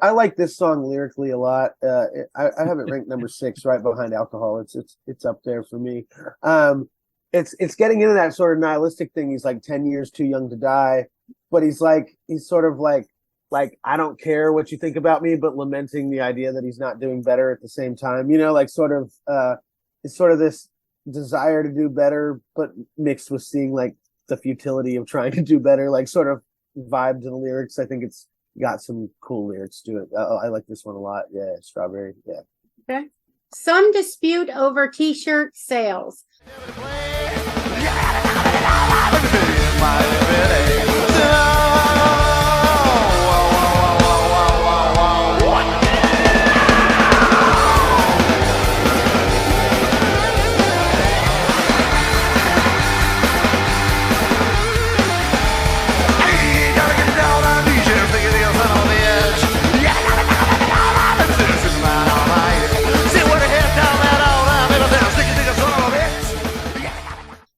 I like this song lyrically a lot. I have it ranked number 6, right behind Alcohol. It's up there for me. It's getting into that sort of nihilistic thing. He's like 10 years too young to die, but he's sort of like I don't care what you think about me, but lamenting the idea that he's not doing better at the same time. Like sort of it's sort of this desire to do better, but mixed with seeing like the futility of trying to do better, like sort of vibe to the lyrics. I think it's got some cool lyrics to it. I like this one a lot. Yeah, Strawberry. Yeah. Okay. Some dispute over t-shirt sales.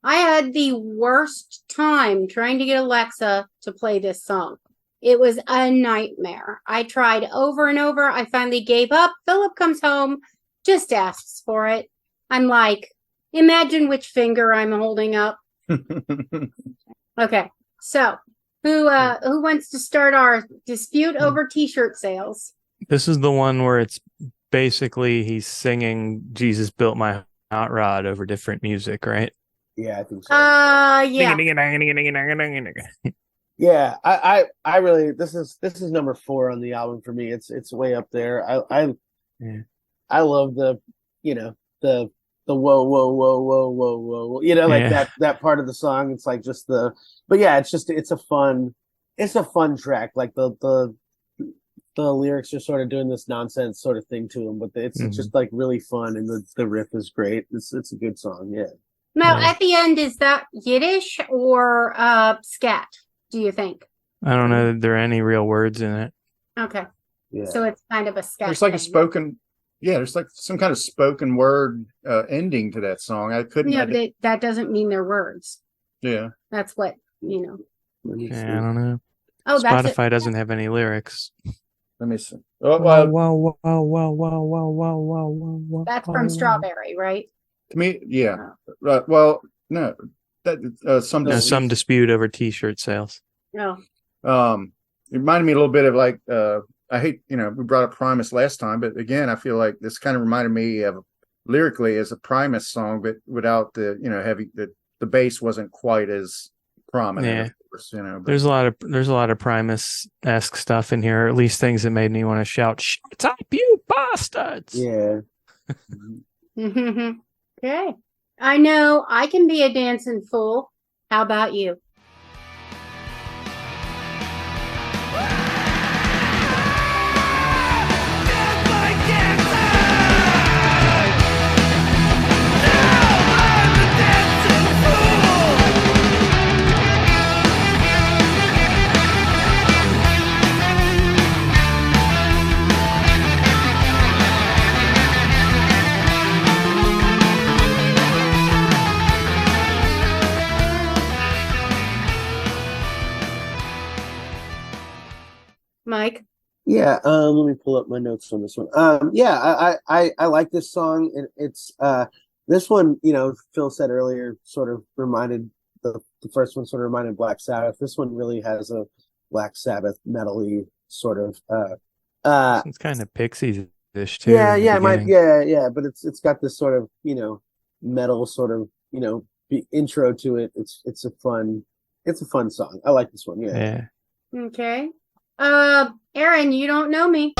I had the worst time trying to get Alexa to play this song. It was a nightmare. I tried over and over. I finally gave up. Philip comes home, just asks for it. I'm like, imagine which finger I'm holding up. Okay, so who wants to start our dispute over t-shirt sales? This is the one where it's basically he's singing "Jesus Built My Hot Rod" over different music, right? Yeah, I think so. Yeah. Yeah, I really this is number 4 on the album for me. It's way up there. I love the the whoa whoa whoa whoa whoa whoa like that part of the song. It's like just but yeah, it's a fun track. Like the lyrics are sort of doing this nonsense sort of thing to them, but it's just like really fun, and the riff is great. It's a good song. Yeah. Now, at the end, is that Yiddish or scat, do you think? I don't know that there are any real words in it. Okay. Yeah. So it's kind of a scat. there's like thing. there's like some kind of spoken word ending to that song. I couldn't. Yeah, but that doesn't mean they're words. Yeah. That's what, Yeah, I don't know. Oh, that's Spotify doesn't have any lyrics. Let me see. That's from Strawberry, right? To me, yeah. Right. Well, no. That Some dispute over t-shirt sales. No. It reminded me a little bit of like I hate, we brought up Primus last time, but again, I feel like this kind of reminded me of lyrically as a Primus song, but without the, heavy, the bass wasn't quite as prominent. Yeah. Of course, but There's a lot of Primus-esque stuff in here, or at least things that made me want to shout, "Shut up, you bastards!" Yeah. Okay. I know I can be a dancing fool. How about you? Mike? Yeah, let me pull up my notes on this one. Yeah, I like this song. It's this one, Phil said earlier, sort of reminded the first one sort of reminded Black Sabbath. This one really has a Black Sabbath metal-y sort of It's kind of Pixies-ish too. Yeah, yeah, but it's got this sort of, metal sort of, intro to it. It's a fun song. I like this one. Yeah. Okay. Aaron, you don't know me.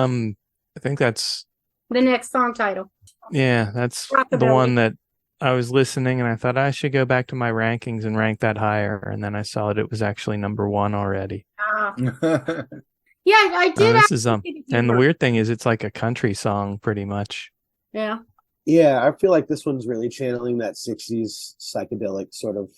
I think that's The next song title. that's the Rockabilly. one that I was listening and I thought I should go back to my rankings and rank that higher, and then I saw that it was actually number 1 already. Ah. Yeah, I did. This is actually think and the you were- weird thing is it's like a country song pretty much. Yeah. Yeah, I feel like this one's really channeling that 60s psychedelic sort of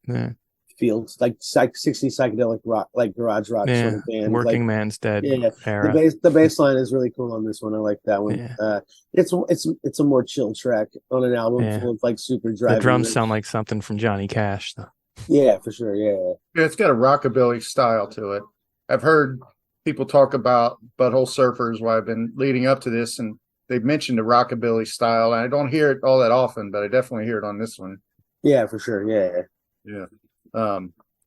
Yeah, feels, like 60s psychedelic rock, like garage rock sort of band. Working like, Man's Dead yeah, era. the bass line is really cool on this one. I like that one. Yeah. It's a more chill track on an album Yeah. full of like super The driving drums riffs. sound like something from Johnny Cash, though. Yeah, for sure. Yeah. Yeah, it's got a rockabilly style to it. I've heard people talk about Butthole Surfers while I've been leading up to this, and they've mentioned the rockabilly style. And I don't hear it all that often, but I definitely hear it on this one. Yeah, for sure. Yeah. Yeah.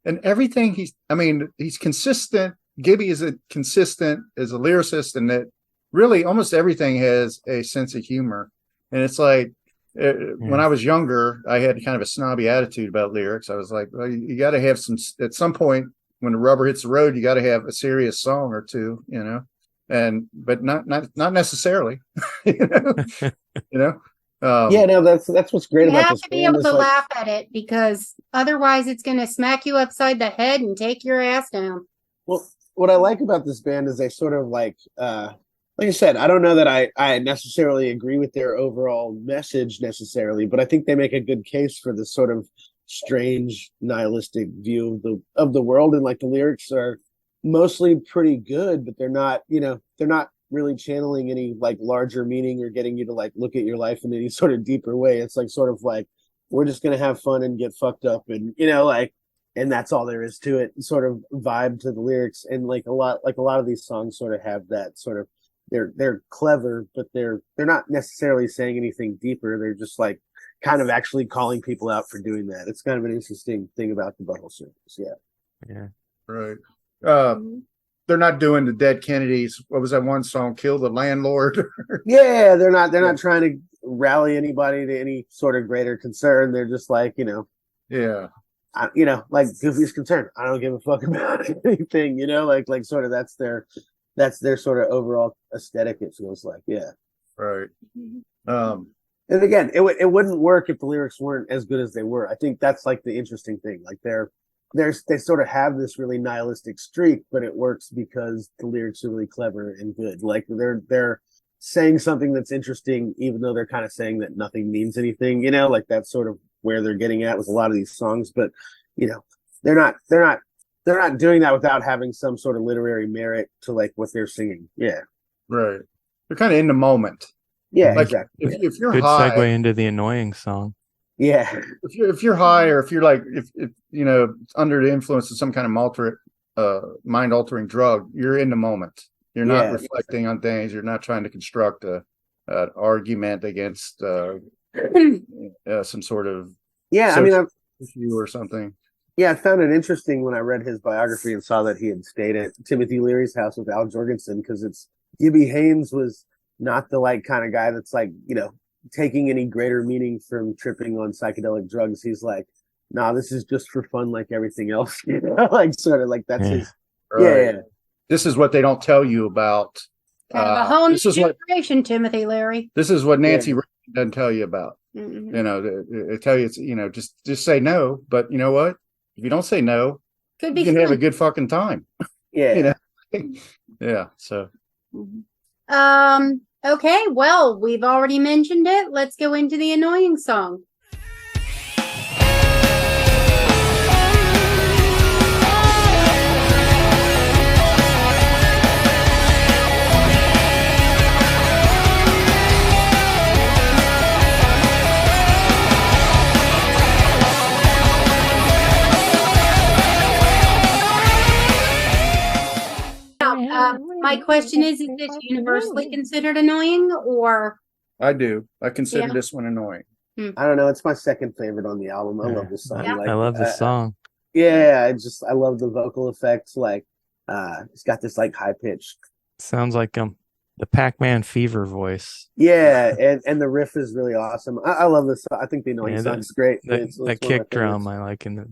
And everything he's consistent. Gibby is consistent as a lyricist, and that really almost everything has a sense of humor. And it's like, when I was younger, I had kind of a snobby attitude about lyrics. I was like, well, you got to have some, at some point when the rubber hits the road, you got to have a serious song or two, but not necessarily, Yeah, no, that's what's great You about have this to be band able is, to like, laugh at it, because otherwise it's going to smack you upside the head and take your ass down. Well, what I like about this band is they sort of like I said, I don't know that I necessarily agree with their overall message necessarily, but I think they make a good case for this sort of strange nihilistic view of the world, and like the lyrics are mostly pretty good, but they're not really channeling any like larger meaning or getting you to like look at your life in any sort of deeper way. It's like sort of like, we're just gonna have fun and get fucked up, and and that's all there is to it, sort of vibe to the lyrics. And like a lot of these songs sort of have that sort of, they're clever, but they're not necessarily saying anything deeper. They're just like kind of actually calling people out for doing that. It's kind of an interesting thing about the Butthole Surfers. Yeah. Right. They're not doing the Dead Kennedys. What was that one song? Kill the Landlord. Yeah, they're not trying to rally anybody to any sort of greater concern. They're just like, Yeah. Like Goofy's concerned. I don't give a fuck about anything, like sort of that's their sort of overall aesthetic, it feels like. Yeah. Right. And again, it wouldn't work if the lyrics weren't as good as they were. I think that's like the interesting thing. Like they sort of have this really nihilistic streak, but it works because the lyrics are really clever and good. Like they're saying something that's interesting, even though they're kind of saying that nothing means anything, like that's sort of where they're getting at with a lot of these songs. But they're not doing that without having some sort of literary merit to like what they're singing. Yeah. Right. They're kind of in the moment. Yeah, like, exactly. If you're Good high, segue into the annoying song. Yeah. If you're high, or if you're like if under the influence of some kind of mind altering drug, you're in the moment. You're not reflecting on things. You're not trying to construct an argument against some sort of issue or something. Yeah, I found it interesting when I read his biography and saw that he had stayed at Timothy Leary's house with Al Jorgensen, because Gabby Haynes was not the like kind of guy that's like, taking any greater meaning from tripping on psychedelic drugs. He's like, nah, this is just for fun like everything else, like sort of like that's his. Right. Yeah. This is what they don't tell you about. Kind of a whole new generation, Timothy Leary. This is what Nancy doesn't tell you about. Mm-hmm. They tell you it's, just say no, but you know what? If you don't say no, could be you can have a good fucking time. Yeah. Yeah. So. Okay, well, we've already mentioned it. Let's go into the annoying song. My question is this universally considered annoying, or? I do. I consider this one annoying. I don't know. It's my second favorite on the album. I love this song. Yeah. I love this song. Yeah, I love the vocal effects. Like, it's got this like high pitch. Sounds like the Pac-Man Fever voice. Yeah, and the riff is really awesome. I love this. I think the annoying song is great. It's that kick drum I like in the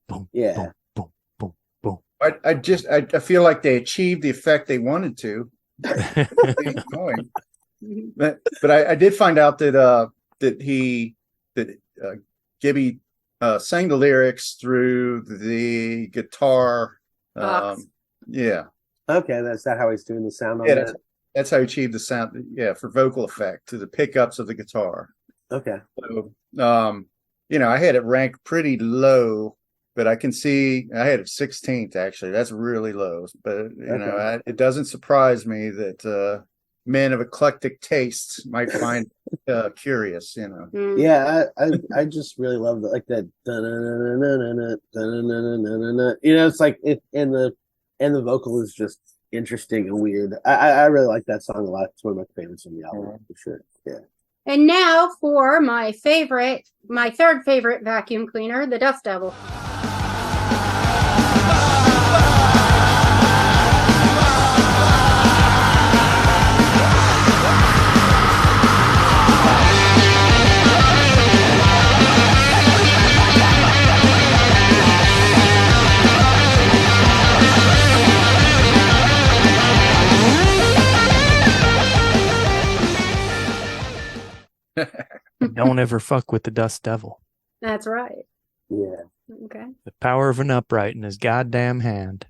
boom, yeah. Boom, boom, boom, boom. I feel like they achieved the effect they wanted to, He's going. But I did find out that Gibby sang the lyrics through the guitar. Yeah. Okay, that's not how he's doing the sound on Yeah, that. that's how he achieved the sound. Yeah, for vocal effect to the pickups of the guitar. Okay. So, I had it ranked pretty low, but I can see I had it 16th actually. That's really low. But it doesn't surprise me that men of eclectic tastes might find curious. Yeah, I just really love that, like that. It's like it, and the vocal is just interesting and weird. I really like that song a lot. It's one of my favorites on the album for sure. Yeah. And now for my third favorite vacuum cleaner, the Dust Devil. Don't ever fuck with the Dust Devil. That's right. Yeah. Okay. The power of an upright in his goddamn hand.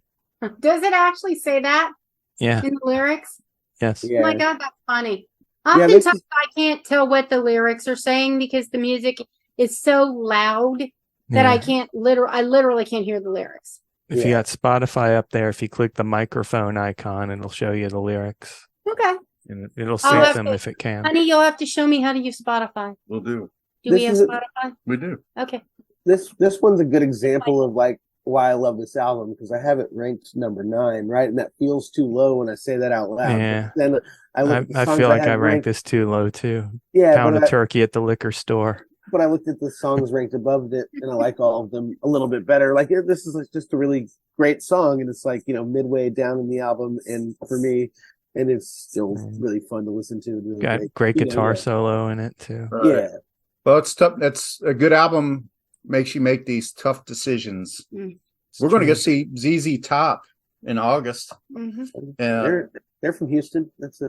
Does it actually say that Yeah. in the lyrics? Yes. Oh my God, that's funny. Yeah, Oftentimes I can't tell what the lyrics are saying because the music is so loud that Yeah. I literally can't hear the lyrics. If you got Spotify up there, if you click the microphone icon, it'll show you the lyrics. Okay. And it'll I'll sync have them to- if it can. Honey, you'll have to show me how to use Spotify. We'll do. Do we This have is Spotify? We do. Okay. This one's a good example of like why I love this album, because I have it ranked number 9, right? And that feels too low when I say that out loud. Yeah. But then I look at the I songs feel like had I ranked this too low too. Yeah, Pound but of turkey at the liquor store. But I looked at the songs ranked above it, and I like all of them a little bit better. Like this is just a really great song, and it's like midway down in the album, and for me, and it's still really fun to listen to. Really Got great guitar solo in it too. Right. Yeah. Well, it's tough. That's a good album. Makes you make these tough decisions. We're going to go see ZZ Top in August. They're from Houston. That's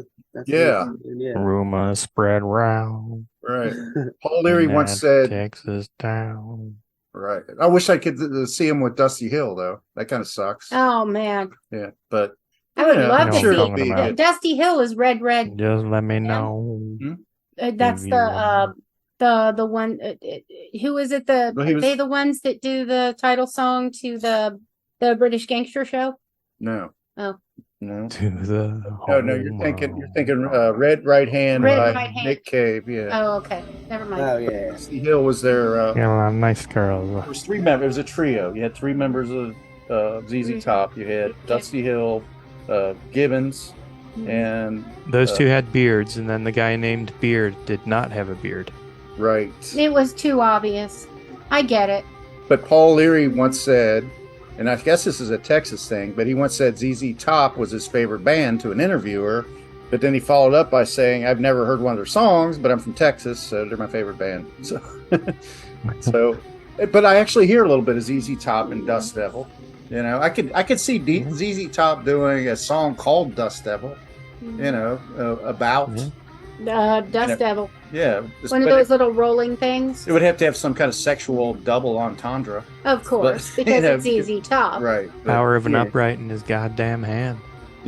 Yeah. Rumor spread round. Right. Paul Leary and once that said, Texas town. right. I wish I could see him with Dusty Hill, though. That kind of sucks. Oh man, Yeah, but I would love I to know what I'm see talking about. Dusty Hill is Red. Just let me know. That's If you the one. Who is it? Are they the ones that do the title song to the British Gangster Show? no. Oh. No. To the No, you're thinking Red Right Hand Red by Right Hand. Nick Cave. Yeah. Oh, okay. Never mind. Oh yeah. Dusty Hill was their Yeah, a lot of nice girls. there was 3 members. It was a trio. You had 3 members of ZZ Top. You had Dusty Hill, Gibbons, and Those two had beards, and then the guy named Beard did not have a beard. right. It was too obvious. I get it. But Paul Leary once said, and I guess this is a Texas thing, but he once said ZZ Top was his favorite band to an interviewer. But then he followed up by saying, I've never heard one of their songs, but I'm from Texas, so they're my favorite band. So, but I actually hear a little bit of ZZ Top and Dust Devil. I could see ZZ Top doing a song called Dust Devil, about. Dust Devil. Yeah. One of those little rolling things. It would have to have some kind of sexual double entendre. Of course, But, because it's ZZ Top. Right. But, Power of an upright in his goddamn hand.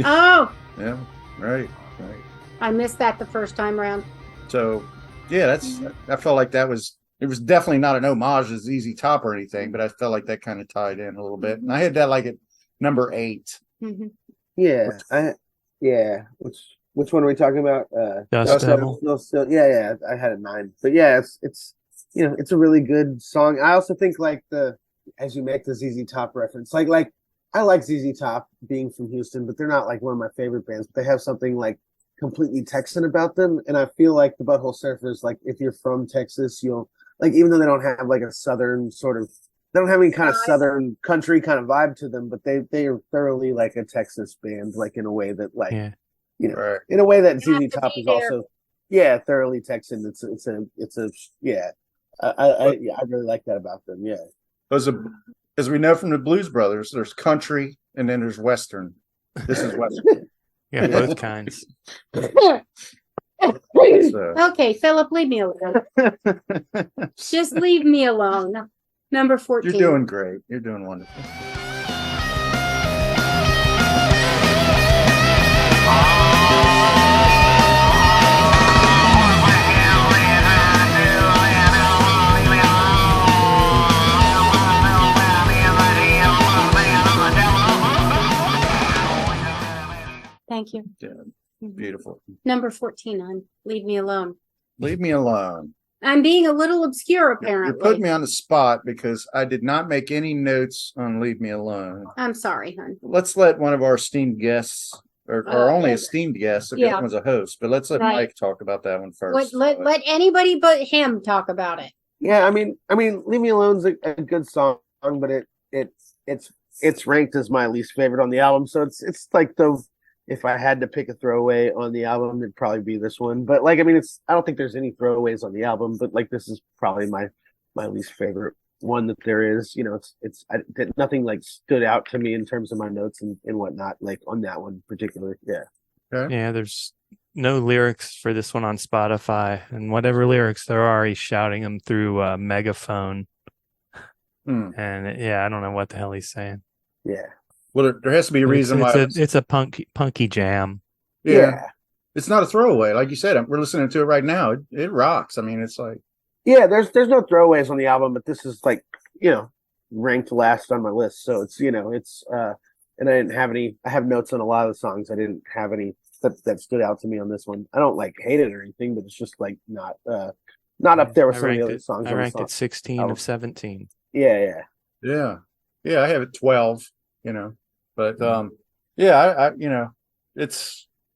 Oh, yeah. Right. I missed that the first time around. So, yeah, I felt like it was definitely not an homage to ZZ Top or anything, but I felt like that kind of tied in a little bit. And I had that like at number 8. Yeah. Which one are we talking about? Dust Devil. Yeah. I had a 9, but yeah, it's it's a really good song. I also think like as you make the ZZ Top reference, like I like ZZ Top being from Houston, but they're not like one of my favorite bands. But they have something like completely Texan about them, and I feel like the Butthole Surfers, like if you're from Texas, you'll like, even though they don't have like a southern sort of, they don't have any kind of southern country kind of vibe to them, but they are thoroughly like a Texas band, like in a way that like in a way that ZZ Top is also thoroughly Texan. It's a I really like that about them. Yeah. As we know from the Blues Brothers, there's country and then there's Western. This is Western. Yeah, both kinds. Okay, Philip, leave me alone. Just leave me alone. Number 14. You're doing great. You're doing wonderful. Thank you. Yeah, beautiful. Number 14 on Leave Me Alone. Leave me alone. I'm being a little obscure, apparently. You put me on the spot because I did not make any notes on Leave Me Alone. I'm sorry, hon. Let's let one of our esteemed guests, or only Edgar. esteemed guests, if Yeah. everyone's a host, but let's let Right. Mike talk about that one first. Let anybody but him talk about it. Yeah, I mean, "Leave Me Alone's a good song, but it's ranked as my least favorite on the album. So it's like if I had to pick a throwaway on the album, it'd probably be this one. But I don't think there's any throwaways on the album, but this is probably my least favorite one that there is. Nothing stood out to me in terms of my notes and whatnot, on that one in particular. Yeah. Okay. Yeah, there's no lyrics for this one on Spotify, and whatever lyrics there are, he's shouting them through a megaphone. And I don't know what the hell he's saying. Yeah. Well, there has to be a reason why it's a punky jam. Yeah. It's not a throwaway, like you said. We're listening to it right now. It rocks. I mean, it's like there's no throwaways on the album, but this is ranked last on my list. So it's and I didn't have any. I have notes on a lot of the songs. I didn't have any that stood out to me on this one. I don't hate it or anything, but it's just not up there with some of the other songs. I ranked it 16 of 17. Yeah. I have it 12. But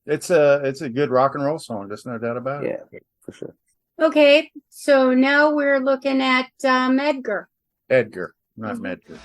it's a good rock and roll song. There's no doubt about it. Yeah, for sure. Okay, so now we're looking at Edgar. Edgar, not Medgar.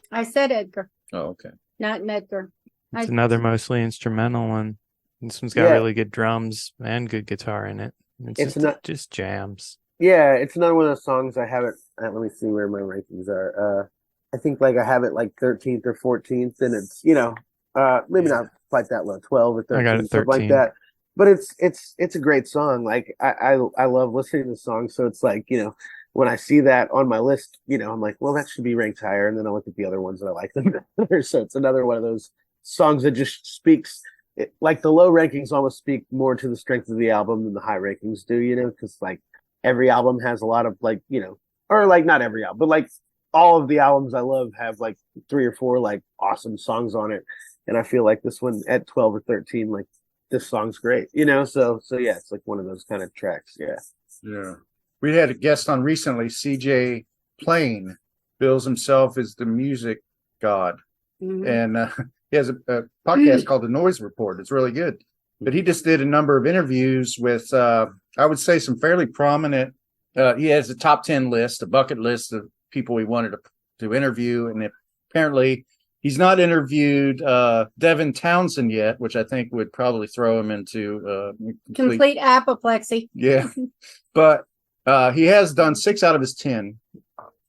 I said Edgar, Oh, okay. not Medgar. It's another mostly instrumental one. This one's got really good drums and good guitar in it. It's just jams. Yeah, it's another one of those songs I have it. Let me see where my rankings are. I think I have it 13th or 14th, and it's maybe not quite that low, 12 or 13, I got it 13. something like that. But it's a great song. I love listening to the song. So it's when I see that on my list, I'm like, well, that should be ranked higher. And then I look at the other ones that I like them better. So it's another one of those songs that just speaks, the low rankings almost speak more to the strength of the album than the high rankings do, because every album has a lot of or not every album, but all of the albums I love have 3 or 4 awesome songs on it. And I feel like this one at 12 or 13, this song's great, so yeah, it's one of those kind of tracks. Yeah. We had a guest on recently, CJ Plain, bills himself as the music god. And he has a podcast called The Noise Report. It's really good. But he just did a number of interviews with, I would say, some fairly prominent, he has a top 10 list, a bucket list of people he wanted to interview. And apparently he's not interviewed Devin Townsend yet, which I think would probably throw him into complete apoplexy. Yeah. But he has done 6 out of his 10.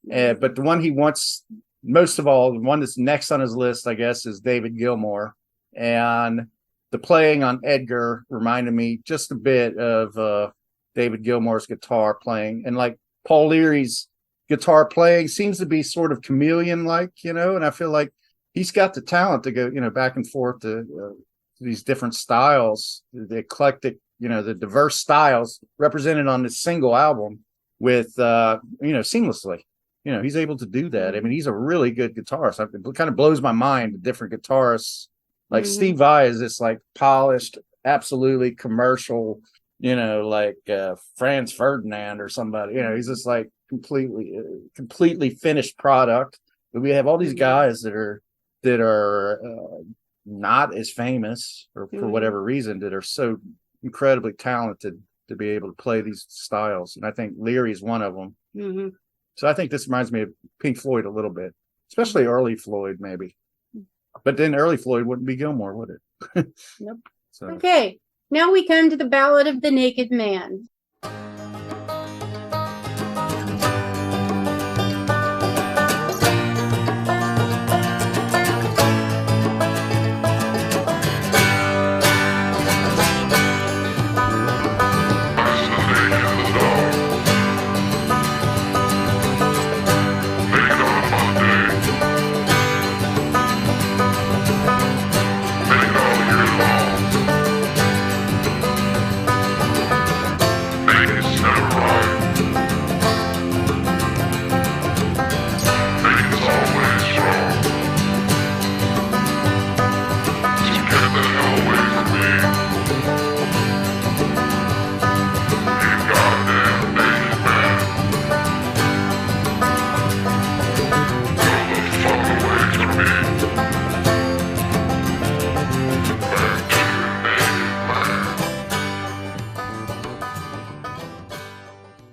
But the one he wants most of all, the one that's next on his list, I guess, is David Gilmour. And the playing on Edgar reminded me just a bit of David Gilmour's guitar playing. And Paul Leary's guitar playing seems to be sort of chameleon-like, and I feel like he's got the talent to go, back and forth to these different styles, the eclectic, the diverse styles represented on this single album with, seamlessly. He's able to do that. I mean, he's a really good guitarist. It kind of blows my mind, the different guitarists. Steve Vai is this polished, absolutely commercial, Franz Ferdinand or somebody. He's just completely finished product. But we have all these guys that are not as famous or for whatever reason that are so incredibly talented to be able to play these styles. And I think Leary is one of them. Mm-hmm. So I think this reminds me of Pink Floyd a little bit, especially early Floyd, maybe. But then early Floyd wouldn't be Gilmore, would it? Nope. So. Okay, now we come to the Ballad of the Naked Man.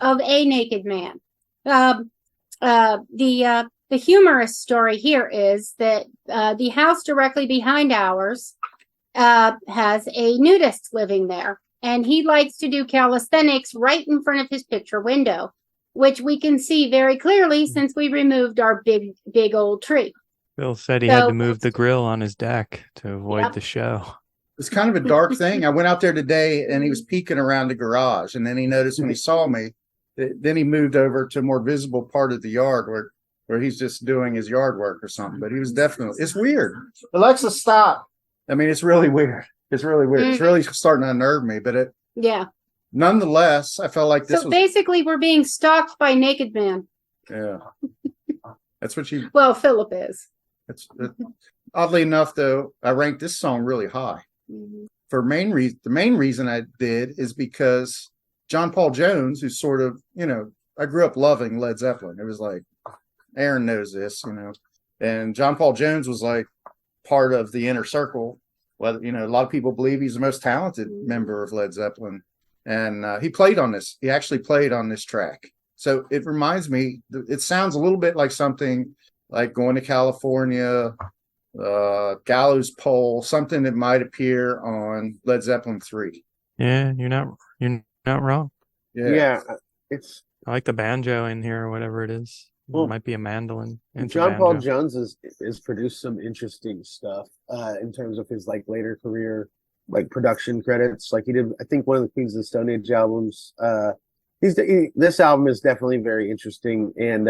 Of a naked man. The humorous story here is that the house directly behind ours has a nudist living there, and he likes to do calisthenics right in front of his picture window, which we can see very clearly since we removed our big old tree. Bill said he had to move the grill on his deck to avoid the show. It's kind of a dark thing. I went out there today and he was peeking around the garage, and then he noticed when he saw me, then he moved over to a more visible part of the yard where he's just doing his yard work or something. But he was definitely, it's weird. Alexa, stop. I mean, it's really weird. It's really weird. It's really starting to unnerve me, but nonetheless, I felt like this was basically we're being stalked by naked man. Yeah. That's what you, well, Philip is. Oddly enough, though, I ranked this song really high. For the main reason I did is because John Paul Jones, who's sort of, I grew up loving Led Zeppelin. It was like, Aaron knows this, and John Paul Jones was like part of the inner circle. Well, a lot of people believe he's the most talented member of Led Zeppelin. And he played on this. He actually played on this track. So it reminds me, it sounds a little bit like something like Going to California, Gallows Pole, something that might appear on Led Zeppelin 3. Yeah, you're not wrong. Yeah. I like the banjo in here or whatever it is. It might be a mandolin. John Paul Jones has produced some interesting stuff in terms of his later career, production credits. He did, I think, one of the Queens of the Stone Age albums. This album is definitely very interesting, and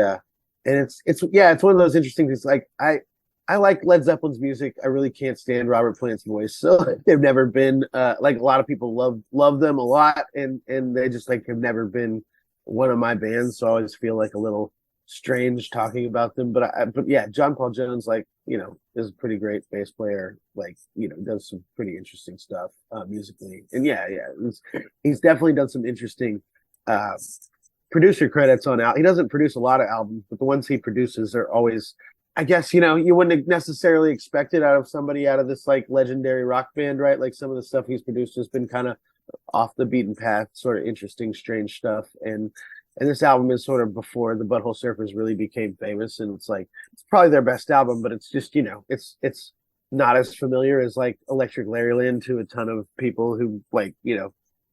it's one of those interesting things. I like Led Zeppelin's music. I really can't stand Robert Plant's voice. So they've never been a lot of people love them a lot, and they just have never been one of my bands. So I always feel a little strange talking about them. But yeah, John Paul Jones, is a pretty great bass player. Does some pretty interesting stuff musically. And he's definitely done some interesting producer credits on out. He doesn't produce a lot of albums, but the ones he produces are always, I guess, you wouldn't necessarily expect it out of somebody out of this legendary rock band, right? Some of the stuff he's produced has been kind of off the beaten path, sort of interesting, strange stuff. And this album is sort of before the Butthole Surfers really became famous. And it's it's probably their best album, but it's just, it's not as familiar as Electric Ladyland to a ton of people who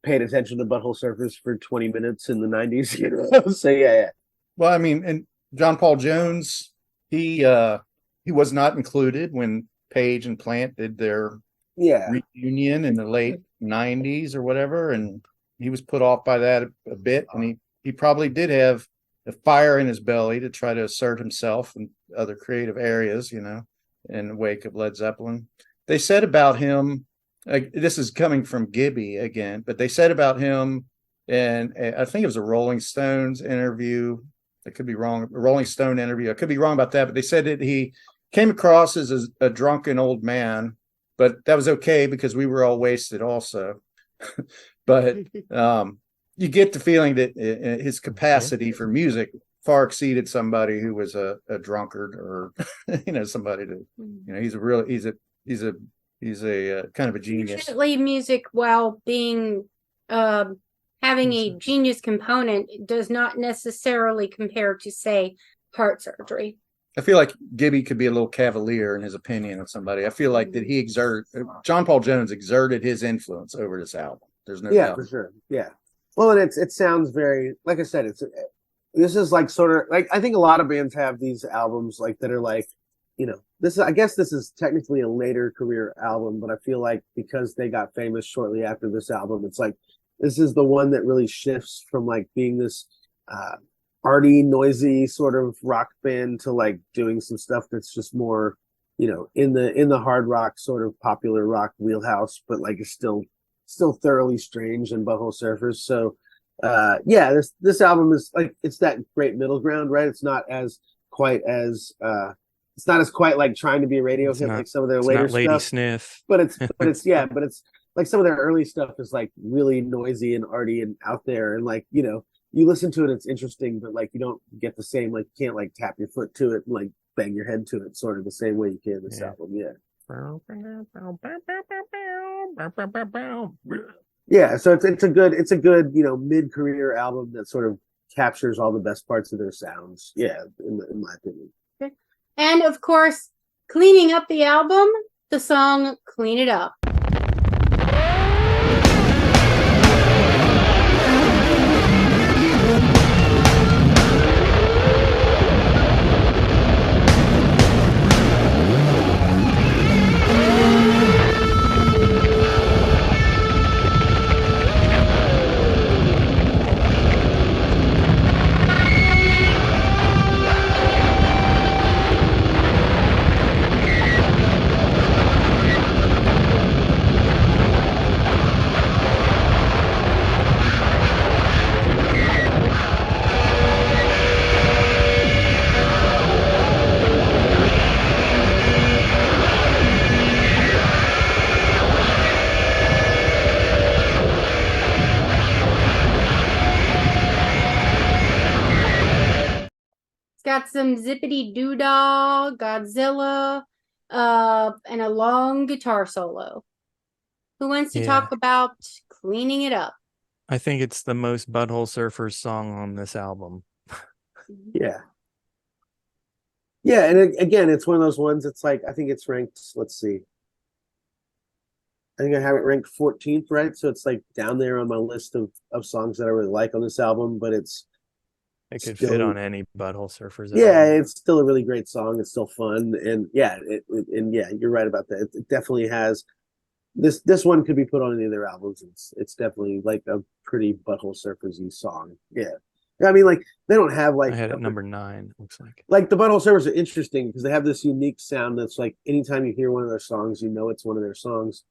paid attention to Butthole Surfers for 20 minutes in the 90s. So yeah. Well, I mean, and John Paul Jones, he was not included when Page and Plant did their reunion in the late 90s or whatever, and he was put off by that a bit, and he probably did have a fire in his belly to try to assert himself in other creative areas, in the wake of Led Zeppelin. They said about him, this is coming from Gibby again, but they said about him, and I think it was a Rolling Stones interview. I could be wrong. A Rolling Stone interview. I could be wrong about that, but they said that he came across as a drunken old man, but that was okay because we were all wasted also. But you get the feeling that his capacity for music far exceeded somebody who was a drunkard or somebody that he's a He's a kind of a genius. Unfortunately, music, while being having a genius component, does not necessarily compare to, say, heart surgery. I feel like Gibby could be a little cavalier in his opinion of somebody. I feel like that John Paul Jones exerted his influence over this album. There's no doubt. For sure. Yeah. Well, and it sounds very, like I said, this is like sort of like, I think a lot of bands have these albums like that are like, I guess this is technically a later career album, but I feel like because they got famous shortly after this album, it's like, this is the one that really shifts from like being this arty, noisy sort of rock band to like doing some stuff that's just more, in the hard rock sort of popular rock wheelhouse, but like it's still thoroughly strange and Butthole Surfers. So this album is like, it's that great middle ground, right? It's not as quite like trying to be a radio hit like some of their later Lady stuff. Sniff. But it's like some of their early stuff is like really noisy and arty and out there, and like, you listen to it, it's interesting, but like you don't get the same, like you can't like tap your foot to it and like bang your head to it sort of the same way you can this album. So it's a good mid-career album that sort of captures all the best parts of their sounds, in my opinion. And of course, cleaning up the album, the song Clean It Up. Got some zippity doo dah, Godzilla, and a long guitar solo. Who wants to talk about cleaning it up? I think it's the most Butthole Surfers song on this album. Yeah, and again, it's one of those ones. It's like, I think it's ranked. Let's see. I think I have it ranked 14th, right? So it's like down there on my list of songs that I really like on this album, but it could fit on any Butthole Surfers album. It's still a really great song. It's still fun, and you're right about that. It definitely has this one could be put on any of their albums. It's definitely like a pretty Butthole Surfers-y song. I mean, like they don't have like, I had it number 9. Looks like the Butthole Surfers are interesting because they have this unique sound that's like anytime you hear one of their songs, it's one of their songs.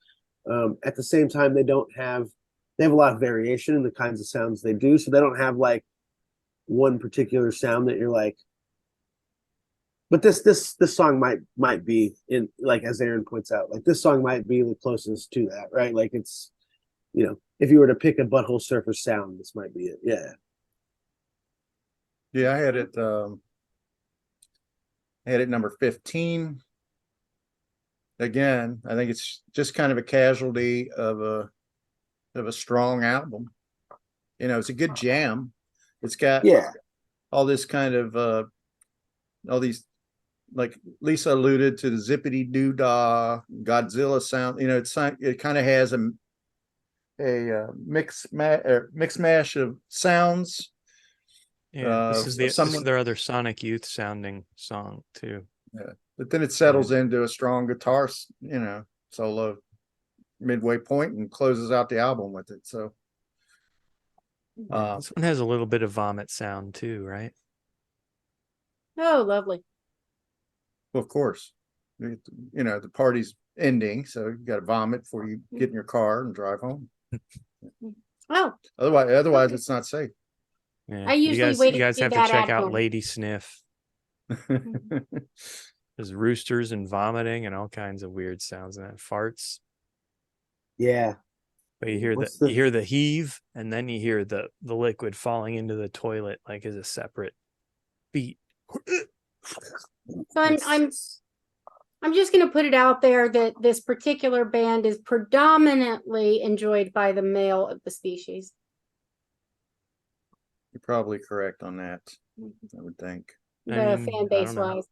At the same time, they have a lot of variation in the kinds of sounds they do, so they don't have like one particular sound that you're like, but this song might be, in like, as Aaron points out, like this song might be the closest to that, right? Like it's, if you were to pick a Butthole Surfer sound, this might be it. I had it number 15. Again, I think it's just kind of a casualty of a strong album. It's a good jam. It's got all this kind of all these, like Lisa alluded to, the zippity doo dah Godzilla sound. It kind of has a mix mash of sounds. This is their other Sonic Youth sounding song too. But then it settles into a strong guitar, solo midway point and closes out the album with it. So this one has a little bit of vomit sound too, right? Oh, lovely. Well, of course, the party's ending, so you got to vomit before you get in your car and drive home. Oh, otherwise it's not safe. I usually you guys have to check out Lady Sniff. There's roosters and vomiting and all kinds of weird sounds and farts. But you hear the heave, and then you hear the liquid falling into the toilet like as a separate beat. So I'm just going to put it out there that this particular band is predominantly enjoyed by the male of the species. You're probably correct on that, I would think. The fan I base don't know. wise.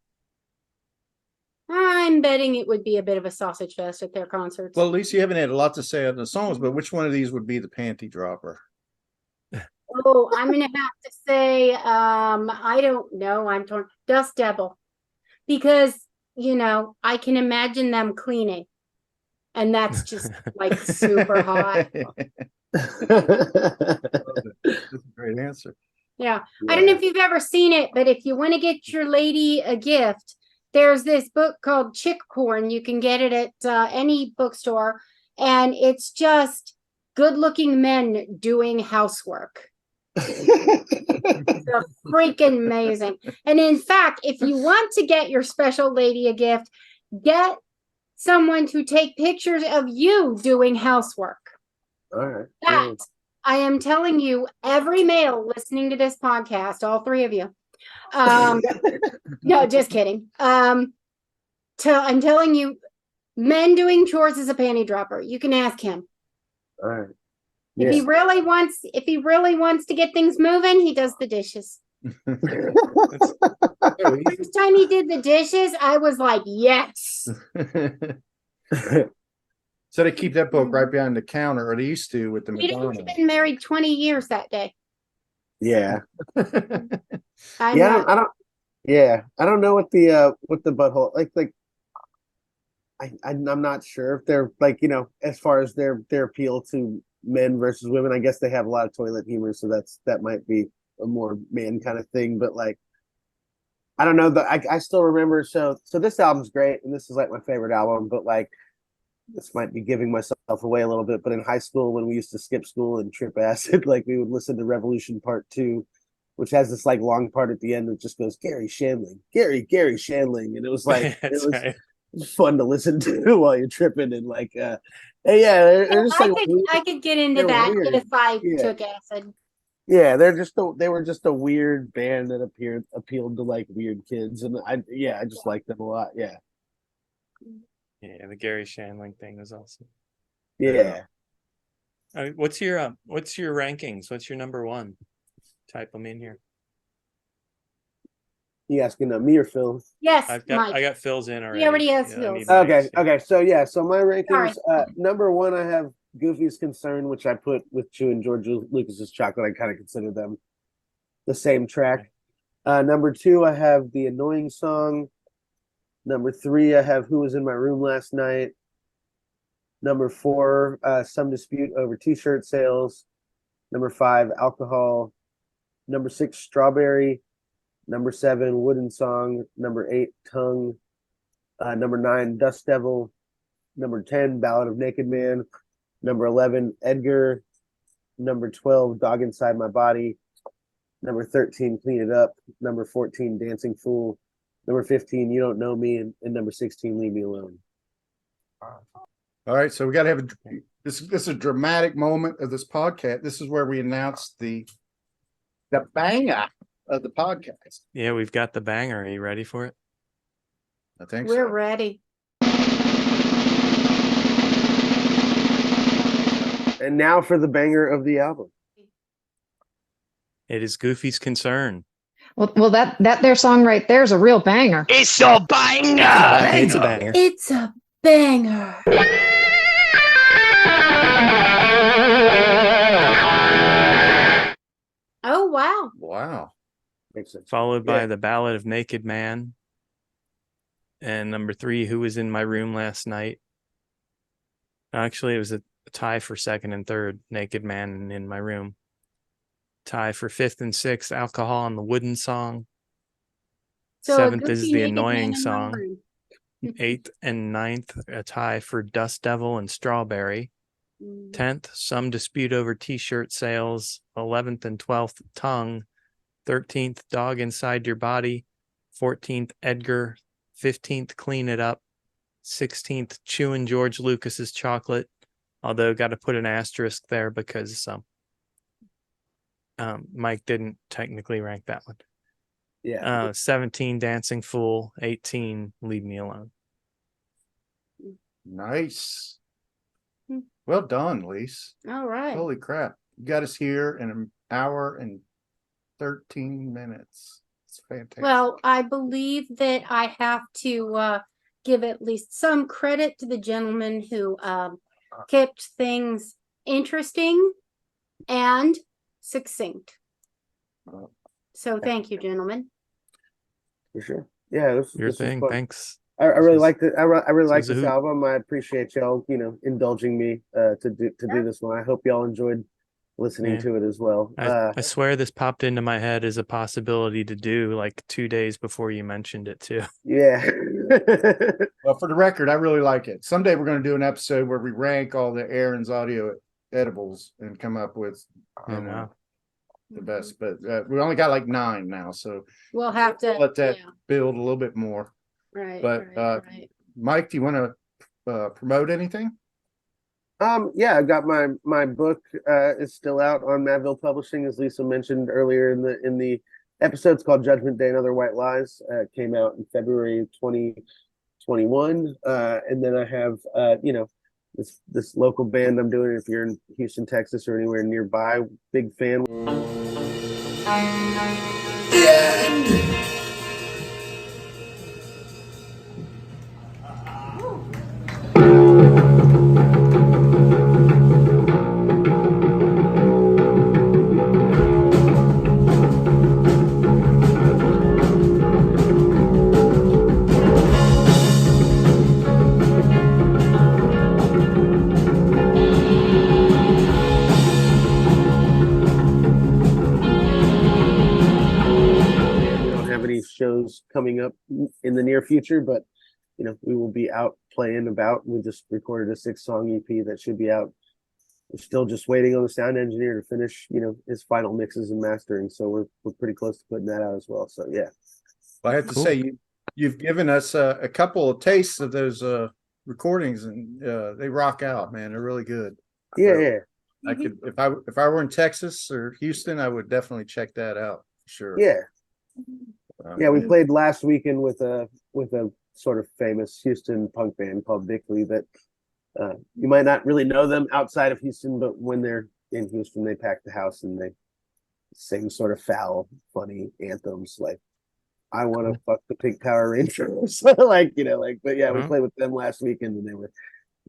I'm betting it would be a bit of a sausage fest at their concerts. Well, at least you haven't had a lot to say on the songs, but which one of these would be the panty dropper? Oh, I'm gonna have to say, I don't know. I'm torn. Dust Devil, because I can imagine them cleaning, and that's just like super hot. That's a great answer. Yeah. I don't know if you've ever seen it, but if you want to get your lady a gift, there's this book called Chick Porn. You can get it at any bookstore, and it's just good-looking men doing housework. It's freaking amazing. And in fact, if you want to get your special lady a gift, get someone to take pictures of you doing housework. All right. That I am telling you, every male listening to this podcast, all three of you. No, just kidding. I'm telling you, men doing chores is a panty dropper. You can ask him. All right. If he really wants to get things moving, he does the dishes. First time he did the dishes, I was like, yes. So they keep that book right behind the counter, or they used to with the We'd McDonald's. been married 20 years that day. Yeah. I Yeah. know. I don't know what the butthole like. I'm not sure if they're like, as far as their appeal to men versus women. I guess they have a lot of toilet humor, so that might be a more man kind of thing. But like, I don't know. I still remember. So this album's great, and this is like my favorite album. But like, this might be giving myself away a little bit. But in high school, when we used to skip school and trip acid, like we would listen to Revolution Part 2, which has this like long part at the end that just goes Gary Shandling, Gary Shandling, and it was like it was fun to listen to while you're tripping and like hey, yeah, they're just like I could get into that weird. if I took acid. Yeah, they were just a weird band that appealed to like weird kids, and I just liked them a lot. Yeah, the Gary Shandling thing was awesome. Yeah. What's your rankings? What's your number one? Type them in here. You asking me or Phil? Yes, I got Phil's in already. He already has Phil's. Okay. So my rankings. Number one, I have Goofy's Concern, which I put with Chewin George Lucas's Chocolate. I kind of consider them the same track. Number two, I have The Annoying Song. Number three, I have Who Was in My Room Last Night. Number four, Some Dispute Over T-Shirt Sales. Number five, Alcohol. Number six, Strawberry. Number seven, Wooden Song. Number eight, Tongue. Number nine, Dust Devil. Number 10, Ballad of Naked Man. Number 11, Edgar. Number 12, Dog Inside My Body. Number 13, Clean It Up. Number 14, Dancing Fool. Number 15, You Don't Know Me. And number 16, Leave Me Alone. All right, so we got to have this is a dramatic moment of this podcast. This is where we announce the banger of the podcast. Yeah, we've got the banger. Are you ready for it? I think We're ready. And now for the banger of the album. It is Goofy's Concern. Well, that their song right there is a real banger. It's a banger. It's a banger. It's a banger. Oh, wow. Wow. Makes sense. Followed by the Ballad of Naked Man. And number three, Who Was in My Room Last Night. Actually, it was a tie for second and third, Naked Man and In My Room. Tie for fifth and sixth, Alcohol and the Wooden Song. So Seventh Goofy is The Naked Man Annoying in My Song. Room. Eighth and ninth, a tie for Dust Devil and Strawberry. 10th, Some Dispute Over T-Shirt Sales. 11th and 12th, Tongue. 13th, Dog Inside Your Body. 14th, Edgar. 15th, Clean It Up. 16th, Chewin George Lucas's Chocolate. Although got to put an asterisk there because Mike didn't technically rank that one. Yeah. 17, Dancing Fool. 18, Leave Me Alone. Nice. Hmm. Well done, Lise. All right. Holy crap. You got us here in an hour and 13 minutes. It's fantastic. Well, I believe that I have to give at least some credit to the gentleman who kept things interesting and succinct. So thank you, gentlemen. For sure. Yeah, this Your was thing. fun. Thanks. I really liked it. I really like was a this hoot. album. I appreciate y'all, indulging me to do this one. I hope y'all enjoyed listening Yeah. to it as well. I swear this popped into my head as a possibility to do like 2 days before you mentioned it too. Yeah. Well, for the record, I really like it. Someday we're going to do an episode where we rank all the Aaron's audio edibles and come up with Wow. the best. But we only got like 9 now, so We'll have to let that build a little bit more. Right. But right. Mike, do you want to promote anything? Yeah, I got my book is still out on Madville Publishing, as Lisa mentioned earlier in the episode. It's called Judgment Day and Other White Lies. It came out in February 2021. And then I have this local band I'm doing. If you're in Houston, Texas, or anywhere nearby, big fan. Shows coming up in the near future, but we will be out playing about. We just recorded a 6-song EP that should be out. We're still just waiting on the sound engineer to finish his final mixes and mastering, so we're pretty close to putting that out as well. So yeah, well, I have to say you've given us a couple of tastes of those recordings, and they rock out, man. They're really good. Yeah. I could if I were in Texas or Houston, I would definitely check that out for sure. Yeah. Yeah, we played last weekend with a sort of famous Houston punk band called Bickley that you might not really know them outside of Houston, but when they're in Houston, they pack the house and they sing sort of foul, funny anthems like "I Want to Fuck the Pink Power Rangers," but we played with them last weekend and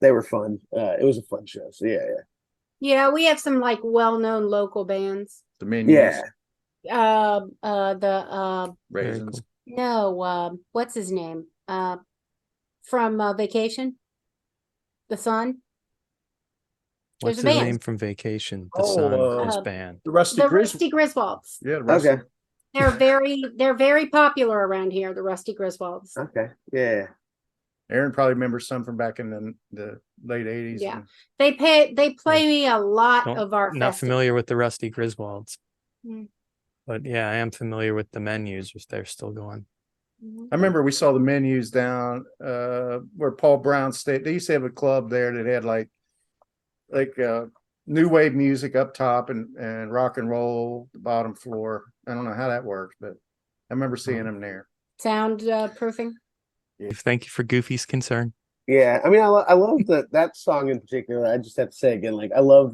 they were fun. It was a fun show. So yeah, we have some like well-known local bands. The Menus. Yeah. The Raisins. No, what's his name? From Vacation? The Son? What's his name from Vacation? The Son, his band. The Rusty Griswolds. Yeah, Rusty. Okay. They're very popular around here, the Rusty Griswolds. Okay. Yeah. Aaron probably remembers some from back in the late 80s. Yeah. They play a lot of our Not festivals. familiar with the Rusty Griswolds. Mm. But yeah, I am familiar with the Menus, which they're still going. I remember we saw the Menus down where Paul Brown stayed. They used to have a club there that had like new wave music up top and rock and roll the bottom floor. I don't know how that worked, but I remember seeing them there. Sound proofing. Yeah. Thank you for Goofy's concern. Yeah, I mean, I love that song in particular. I just have to say again, I love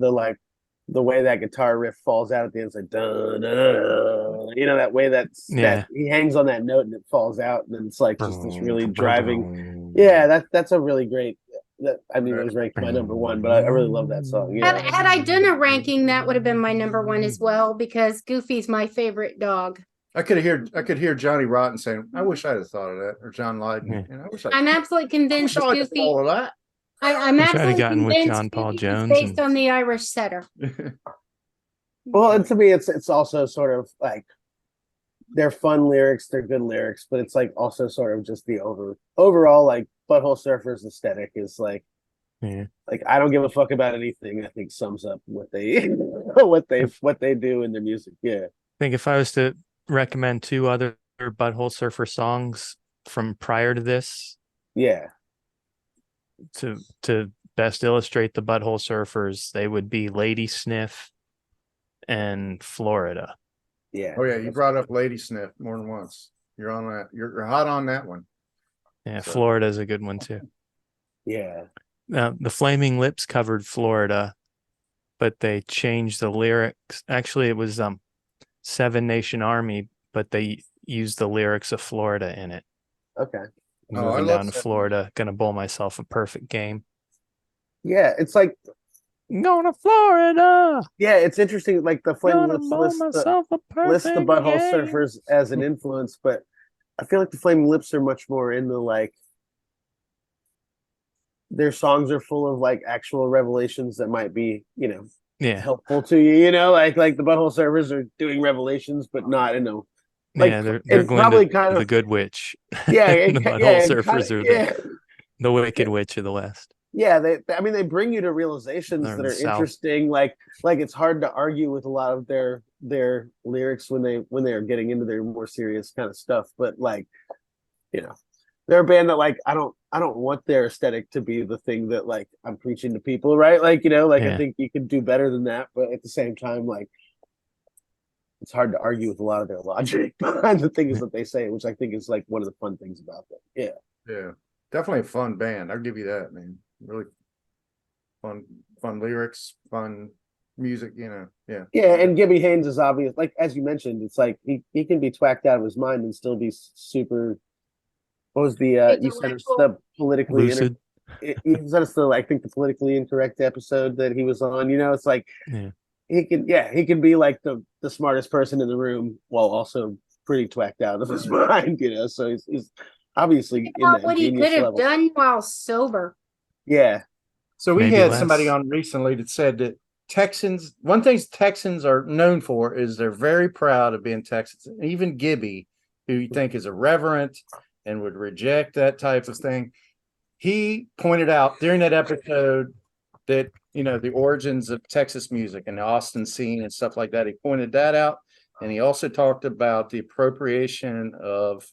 the way that guitar riff falls out at the end. It's like dun, dun, dun, that way that he hangs on that note and it falls out, and then it's like just this really driving. Yeah, that's a really great. It was ranked my number 1, but I really love that song. Yeah. Had I done a ranking, that would have been my number 1 as well, because Goofy's my favorite dog. I could hear Johnny Rotten saying, "I wish I'd have thought of that," or John Lydon. I'm absolutely convinced Goofy. All of that. I'm absolutely gotten with convinced John Paul Goofy Jones is based on the Irish setter. Well, and to me, it's also sort of like they're fun lyrics, they're good lyrics, but it's like also sort of just the overall like Butthole Surfers aesthetic is like I don't give a fuck about anything. I think sums up what they what they do in their music. Yeah, I think if I was to recommend 2 other Butthole Surfer songs from prior to this, to best illustrate the Butthole Surfers, they would be Lady Sniff and Florida. Yeah. Oh yeah, you brought up Lady Sniff more than once. You're on that. You're hot on that one. Yeah, so. Florida's a good one too. Yeah. The Flaming Lips covered Florida, but they changed the lyrics. Actually, it was Seven Nation Army, but they used the lyrics of Florida in it. Okay. I'm Oh, I moving love down to Seven Florida, gonna bowl myself a perfect game. Yeah, it's like Going to Florida, yeah, it's interesting. Like the Flaming gonna Lips bowl myself a list the perfect Butthole game. Surfers as an influence, but I feel like the Flaming Lips are much more into like their songs are full of like actual revelations that might be, Yeah, helpful to you, like the Butthole Surfers are doing revelations, but not, like yeah, they're and going probably to kind the of Good Witch. yeah, The Butthole and kind of Surfers are yeah. the Wicked Witch of the West. Yeah, I mean, they bring you to realizations They're in that the are South. interesting. Like it's hard to argue with a lot of their lyrics when they are getting into their more serious kind of stuff. But like, they're a band that like I don't want their aesthetic to be the thing that like I'm preaching to people, right? Like I Yeah. think you can do better than that, but at the same time, like it's hard to argue with a lot of their logic behind the things that they say, which I think is like one of the fun things about them. Yeah. Yeah, definitely a fun band. I'll give you that, man. Really fun lyrics, fun music. Yeah. Yeah, and Gabby Haynes is obvious. Like as you mentioned, it's like he can be twacked out of his mind and still be super. What was the you sent us the politically Lucid. you sent us the I think the politically incorrect episode that he was on. It's like Yeah. he can be like the smartest person in the room while also pretty twacked out of his mind. So he's obviously in that what he genius could have level. done while sober. Yeah. So we Maybe had less. somebody on recently that said that one thing Texans are known for is they're very proud of being Texans. Even Gibby, who you think is irreverent and would reject that type of thing, he pointed out during that episode that, the origins of Texas music and the Austin scene and stuff like that. He pointed that out. And he also talked about the appropriation of,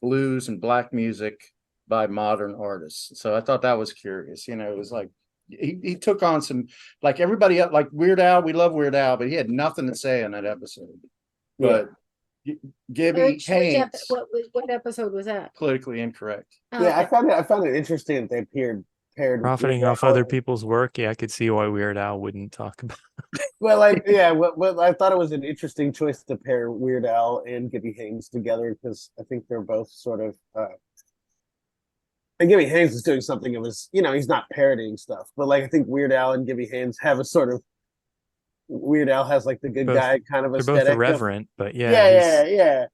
blues and black music by modern artists. So I thought that was curious. It was like he took on some, like everybody else, like Weird Al. We love Weird Al, but he had nothing to say in that episode. But Gabby Haynes, what episode was that? politically incorrect. Yeah, I found it interesting that they paired Profiting off other people's work. Yeah, I could see why Weird Al wouldn't talk about. Well, well, I thought it was an interesting choice to pair Weird Al and Gabby Haynes together because I think they're both sort of. And Gabby Haynes is doing something of his, he's not parodying stuff, but like I think Weird Al and Gabby Haynes have a sort of. Weird Al has like the good guy kind of aesthetic. They're both irreverent, but yeah.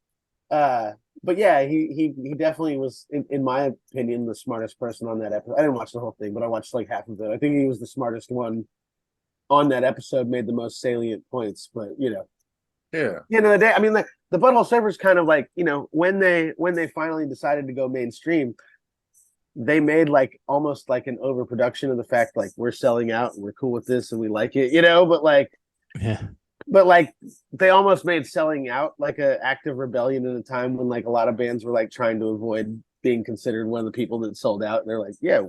Yeah. But yeah, he definitely was, in my opinion, the smartest person on that episode. I didn't watch the whole thing, but I watched like half of it. I think he was the smartest one on that episode, made the most salient points. But yeah, the day, I mean, the Butthole Surfers kind of like when they finally decided to go mainstream, they made like almost like an overproduction of the fact like we're selling out and we're cool with this and we like it, but like yeah. But like they almost made selling out like an act of rebellion at a time when like a lot of bands were like trying to avoid being considered one of the people that sold out. And they're like, yeah,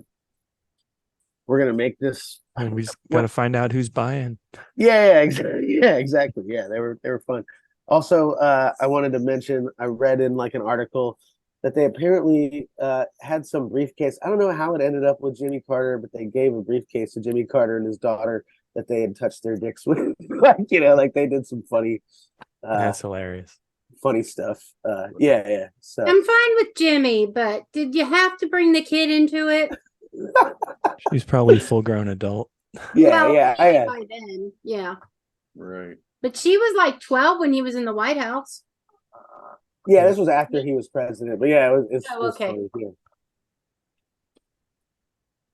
we're gonna make this. And we just gotta find out who's buying. Yeah, exactly. Yeah, they were fun. Also, I wanted to mention I read in like an article that they apparently had some briefcase. I don't know how it ended up with Jimmy Carter, but they gave a briefcase to Jimmy Carter and his daughter that they had touched their dicks with. like they did some funny That's hilarious. Funny stuff. Yeah. So I'm fine with Jimmy, but did you have to bring the kid into it? She's probably a full-grown adult. Yeah. By then, yeah. Right. But she was like 12 when he was in the White House. Yeah, this was after he was president. But yeah, it's okay. funny,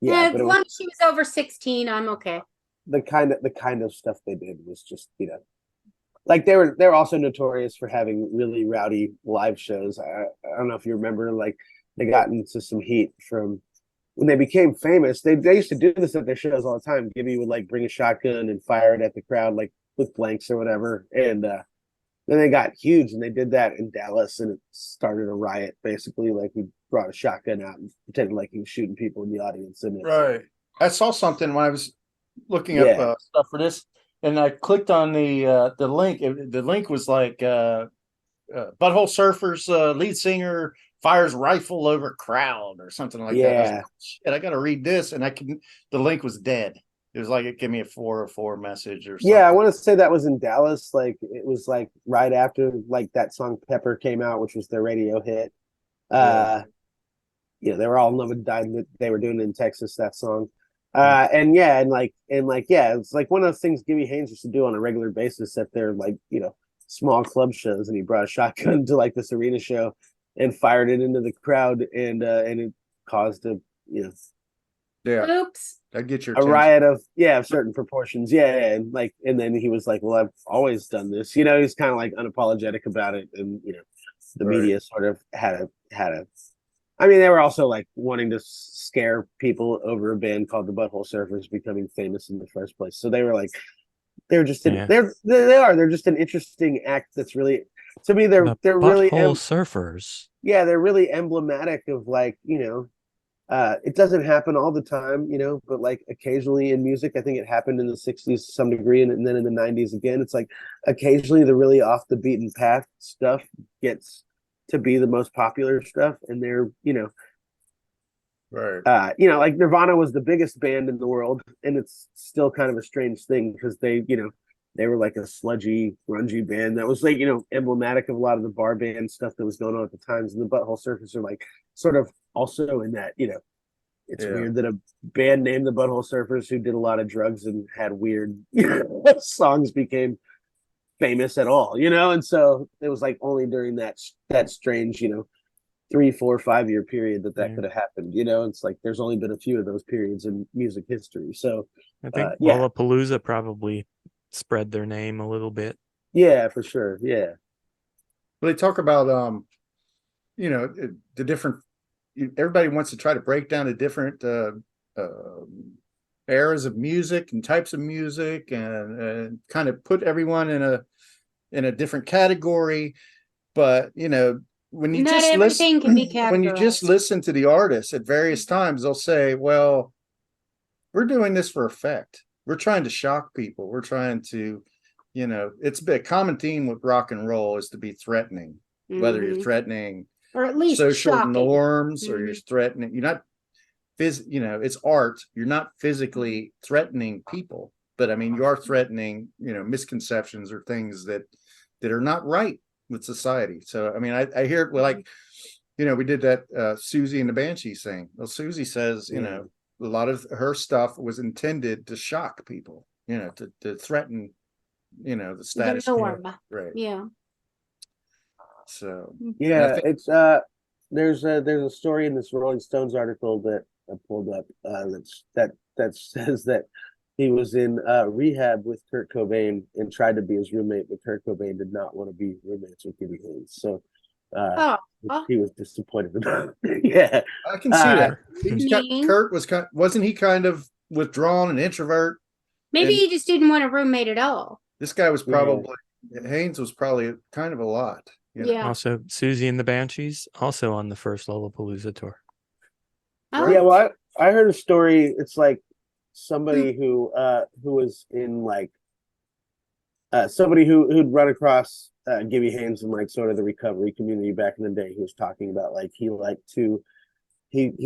Yeah, as long as she was over 16, I'm okay. The kind of stuff they did was just like they're also notorious for having really rowdy live shows. I don't know if you remember, like they got into some heat from when they became famous. They used to do this at their shows all the time. Gibby would like bring a shotgun and fire it at the crowd like with blanks or whatever, and then they got huge and they did that in Dallas and it started a riot basically. Like he brought a shotgun out and pretended like he was shooting people in the audience. And right. I saw something when I was looking up stuff for this, and I clicked on the link. The link was like Butthole Surfers lead singer fires rifle over crowd or something like that. I was like, shit, I got to read this, and the link was dead. It was like it gave me a 404 message or something. Yeah, I want to say that was in Dallas. Like it was like right after like that song Pepper came out, which was their radio hit. They were all in love with died that they were doing it in Texas, that song. And it's like one of those things Gabby Haynes used to do on a regular basis at their like, small club shows, and he brought a shotgun to like this arena show and fired it into the crowd, and it caused Oops. I get your a riot of certain proportions. And then he was like, well, I've always done this. He's kind of like unapologetic about it, and the media sort of had a I mean, they were also like wanting to scare people over a band called the Butthole Surfers becoming famous in the first place. So they were like, they're just they're just an interesting act that's really, to me, they're really Butthole Surfers. Yeah, they're really emblematic of like, it doesn't happen all the time, but like occasionally in music, I think it happened in the 60s to some degree, and then in the 90s again. It's like occasionally the really off the beaten path stuff gets to be the most popular stuff, and they're like Nirvana was the biggest band in the world, and it's still kind of a strange thing because they were like a sludgy grungy band that was like emblematic of a lot of the bar band stuff that was going on at the times, and the Butthole Surfers are like sort of also in that it's weird that a band named the Butthole Surfers who did a lot of drugs and had weird songs became famous at all, and so it was like only during that strange 3, 4, 5 year period that could have happened. It's like there's only been a few of those periods in music history. So I think Lollapalooza probably spread their name a little bit. Yeah, for sure. Yeah. Well, they talk about the different, everybody wants to try to break down the different eras of music and types of music, and kind of put everyone in a different category. But when you Not just everything listen, can be categorized. when you just listen to the artists at various times, they'll say, well, we're doing this for effect. We're trying to shock people. We're trying to, it's a common theme with rock and roll is to be threatening, whether you're threatening or at least social shocking norms, or you're threatening, you're not it's art. You're not physically threatening people, but I mean, you are threatening, misconceptions or things that are not right with society. So, I mean, I hear it like, we did that Susie and the Banshees thing. Well, Susie says, a lot of her stuff was intended to shock people, to threaten, the status quo. Right. Yeah. So it's there's a story in this Rolling Stones article that I pulled up that says that he was in rehab with Kurt Cobain and tried to be his roommate, but Kurt Cobain did not want to be roommates with Gabby Haynes. So he was disappointed about it. Yeah, I can see that. Kurt wasn't he kind of withdrawn and introvert? Maybe he just didn't want a roommate at all. This guy was probably Haynes was probably kind of a lot. Yeah. Also, Susie and the Banshees, also on the first Lollapalooza tour. Oh. Yeah, well, I heard a story. It's like somebody who was in like somebody who'd run across Gabby Haynes in like sort of the recovery community back in the day. He was talking about like he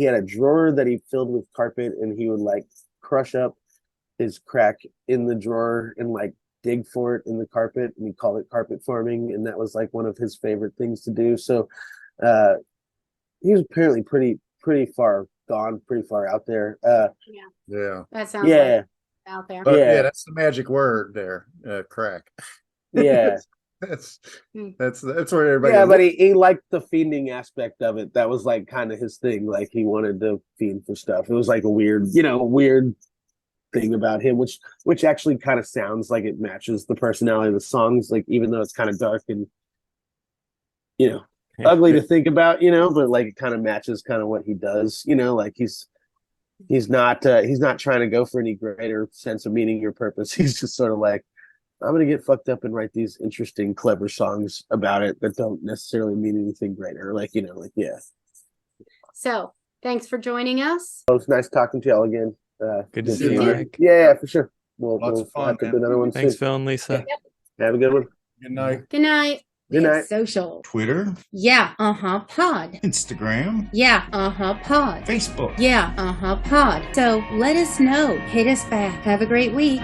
had a drawer that he filled with carpet, and he would like crush up his crack in the drawer and like dig for it in the carpet, and he called it carpet farming, and that was like one of his favorite things to do. So he was apparently pretty far gone, pretty far out there. That sounds like out there. But that's the magic word there, crack. Yeah. that's where everybody. Yeah, but he liked the fiending aspect of it. That was like kind of his thing. Like he wanted to fiend for stuff. It was like a weird thing about him, which actually kind of sounds like it matches the personality of the songs, like even though it's kind of dark and ugly to think about, but like it kind of matches kind of what he does, like he's not trying to go for any greater sense of meaning or purpose. He's just sort of like, I'm gonna get fucked up and write these interesting, clever songs about it that don't necessarily mean anything greater, So thanks for joining us. It was nice talking to y'all again. Good to see you, Mike. Yeah, for sure. We'll Lots of fun, have to do another one Thanks, soon. Phil and Lisa. Yep. Have a good one. Good night. Good night. Good night. Social. Twitter, Yeah, pod. Instagram, Yeah, pod. Facebook. Yeah, pod. So let us know. Hit us back. Have a great week.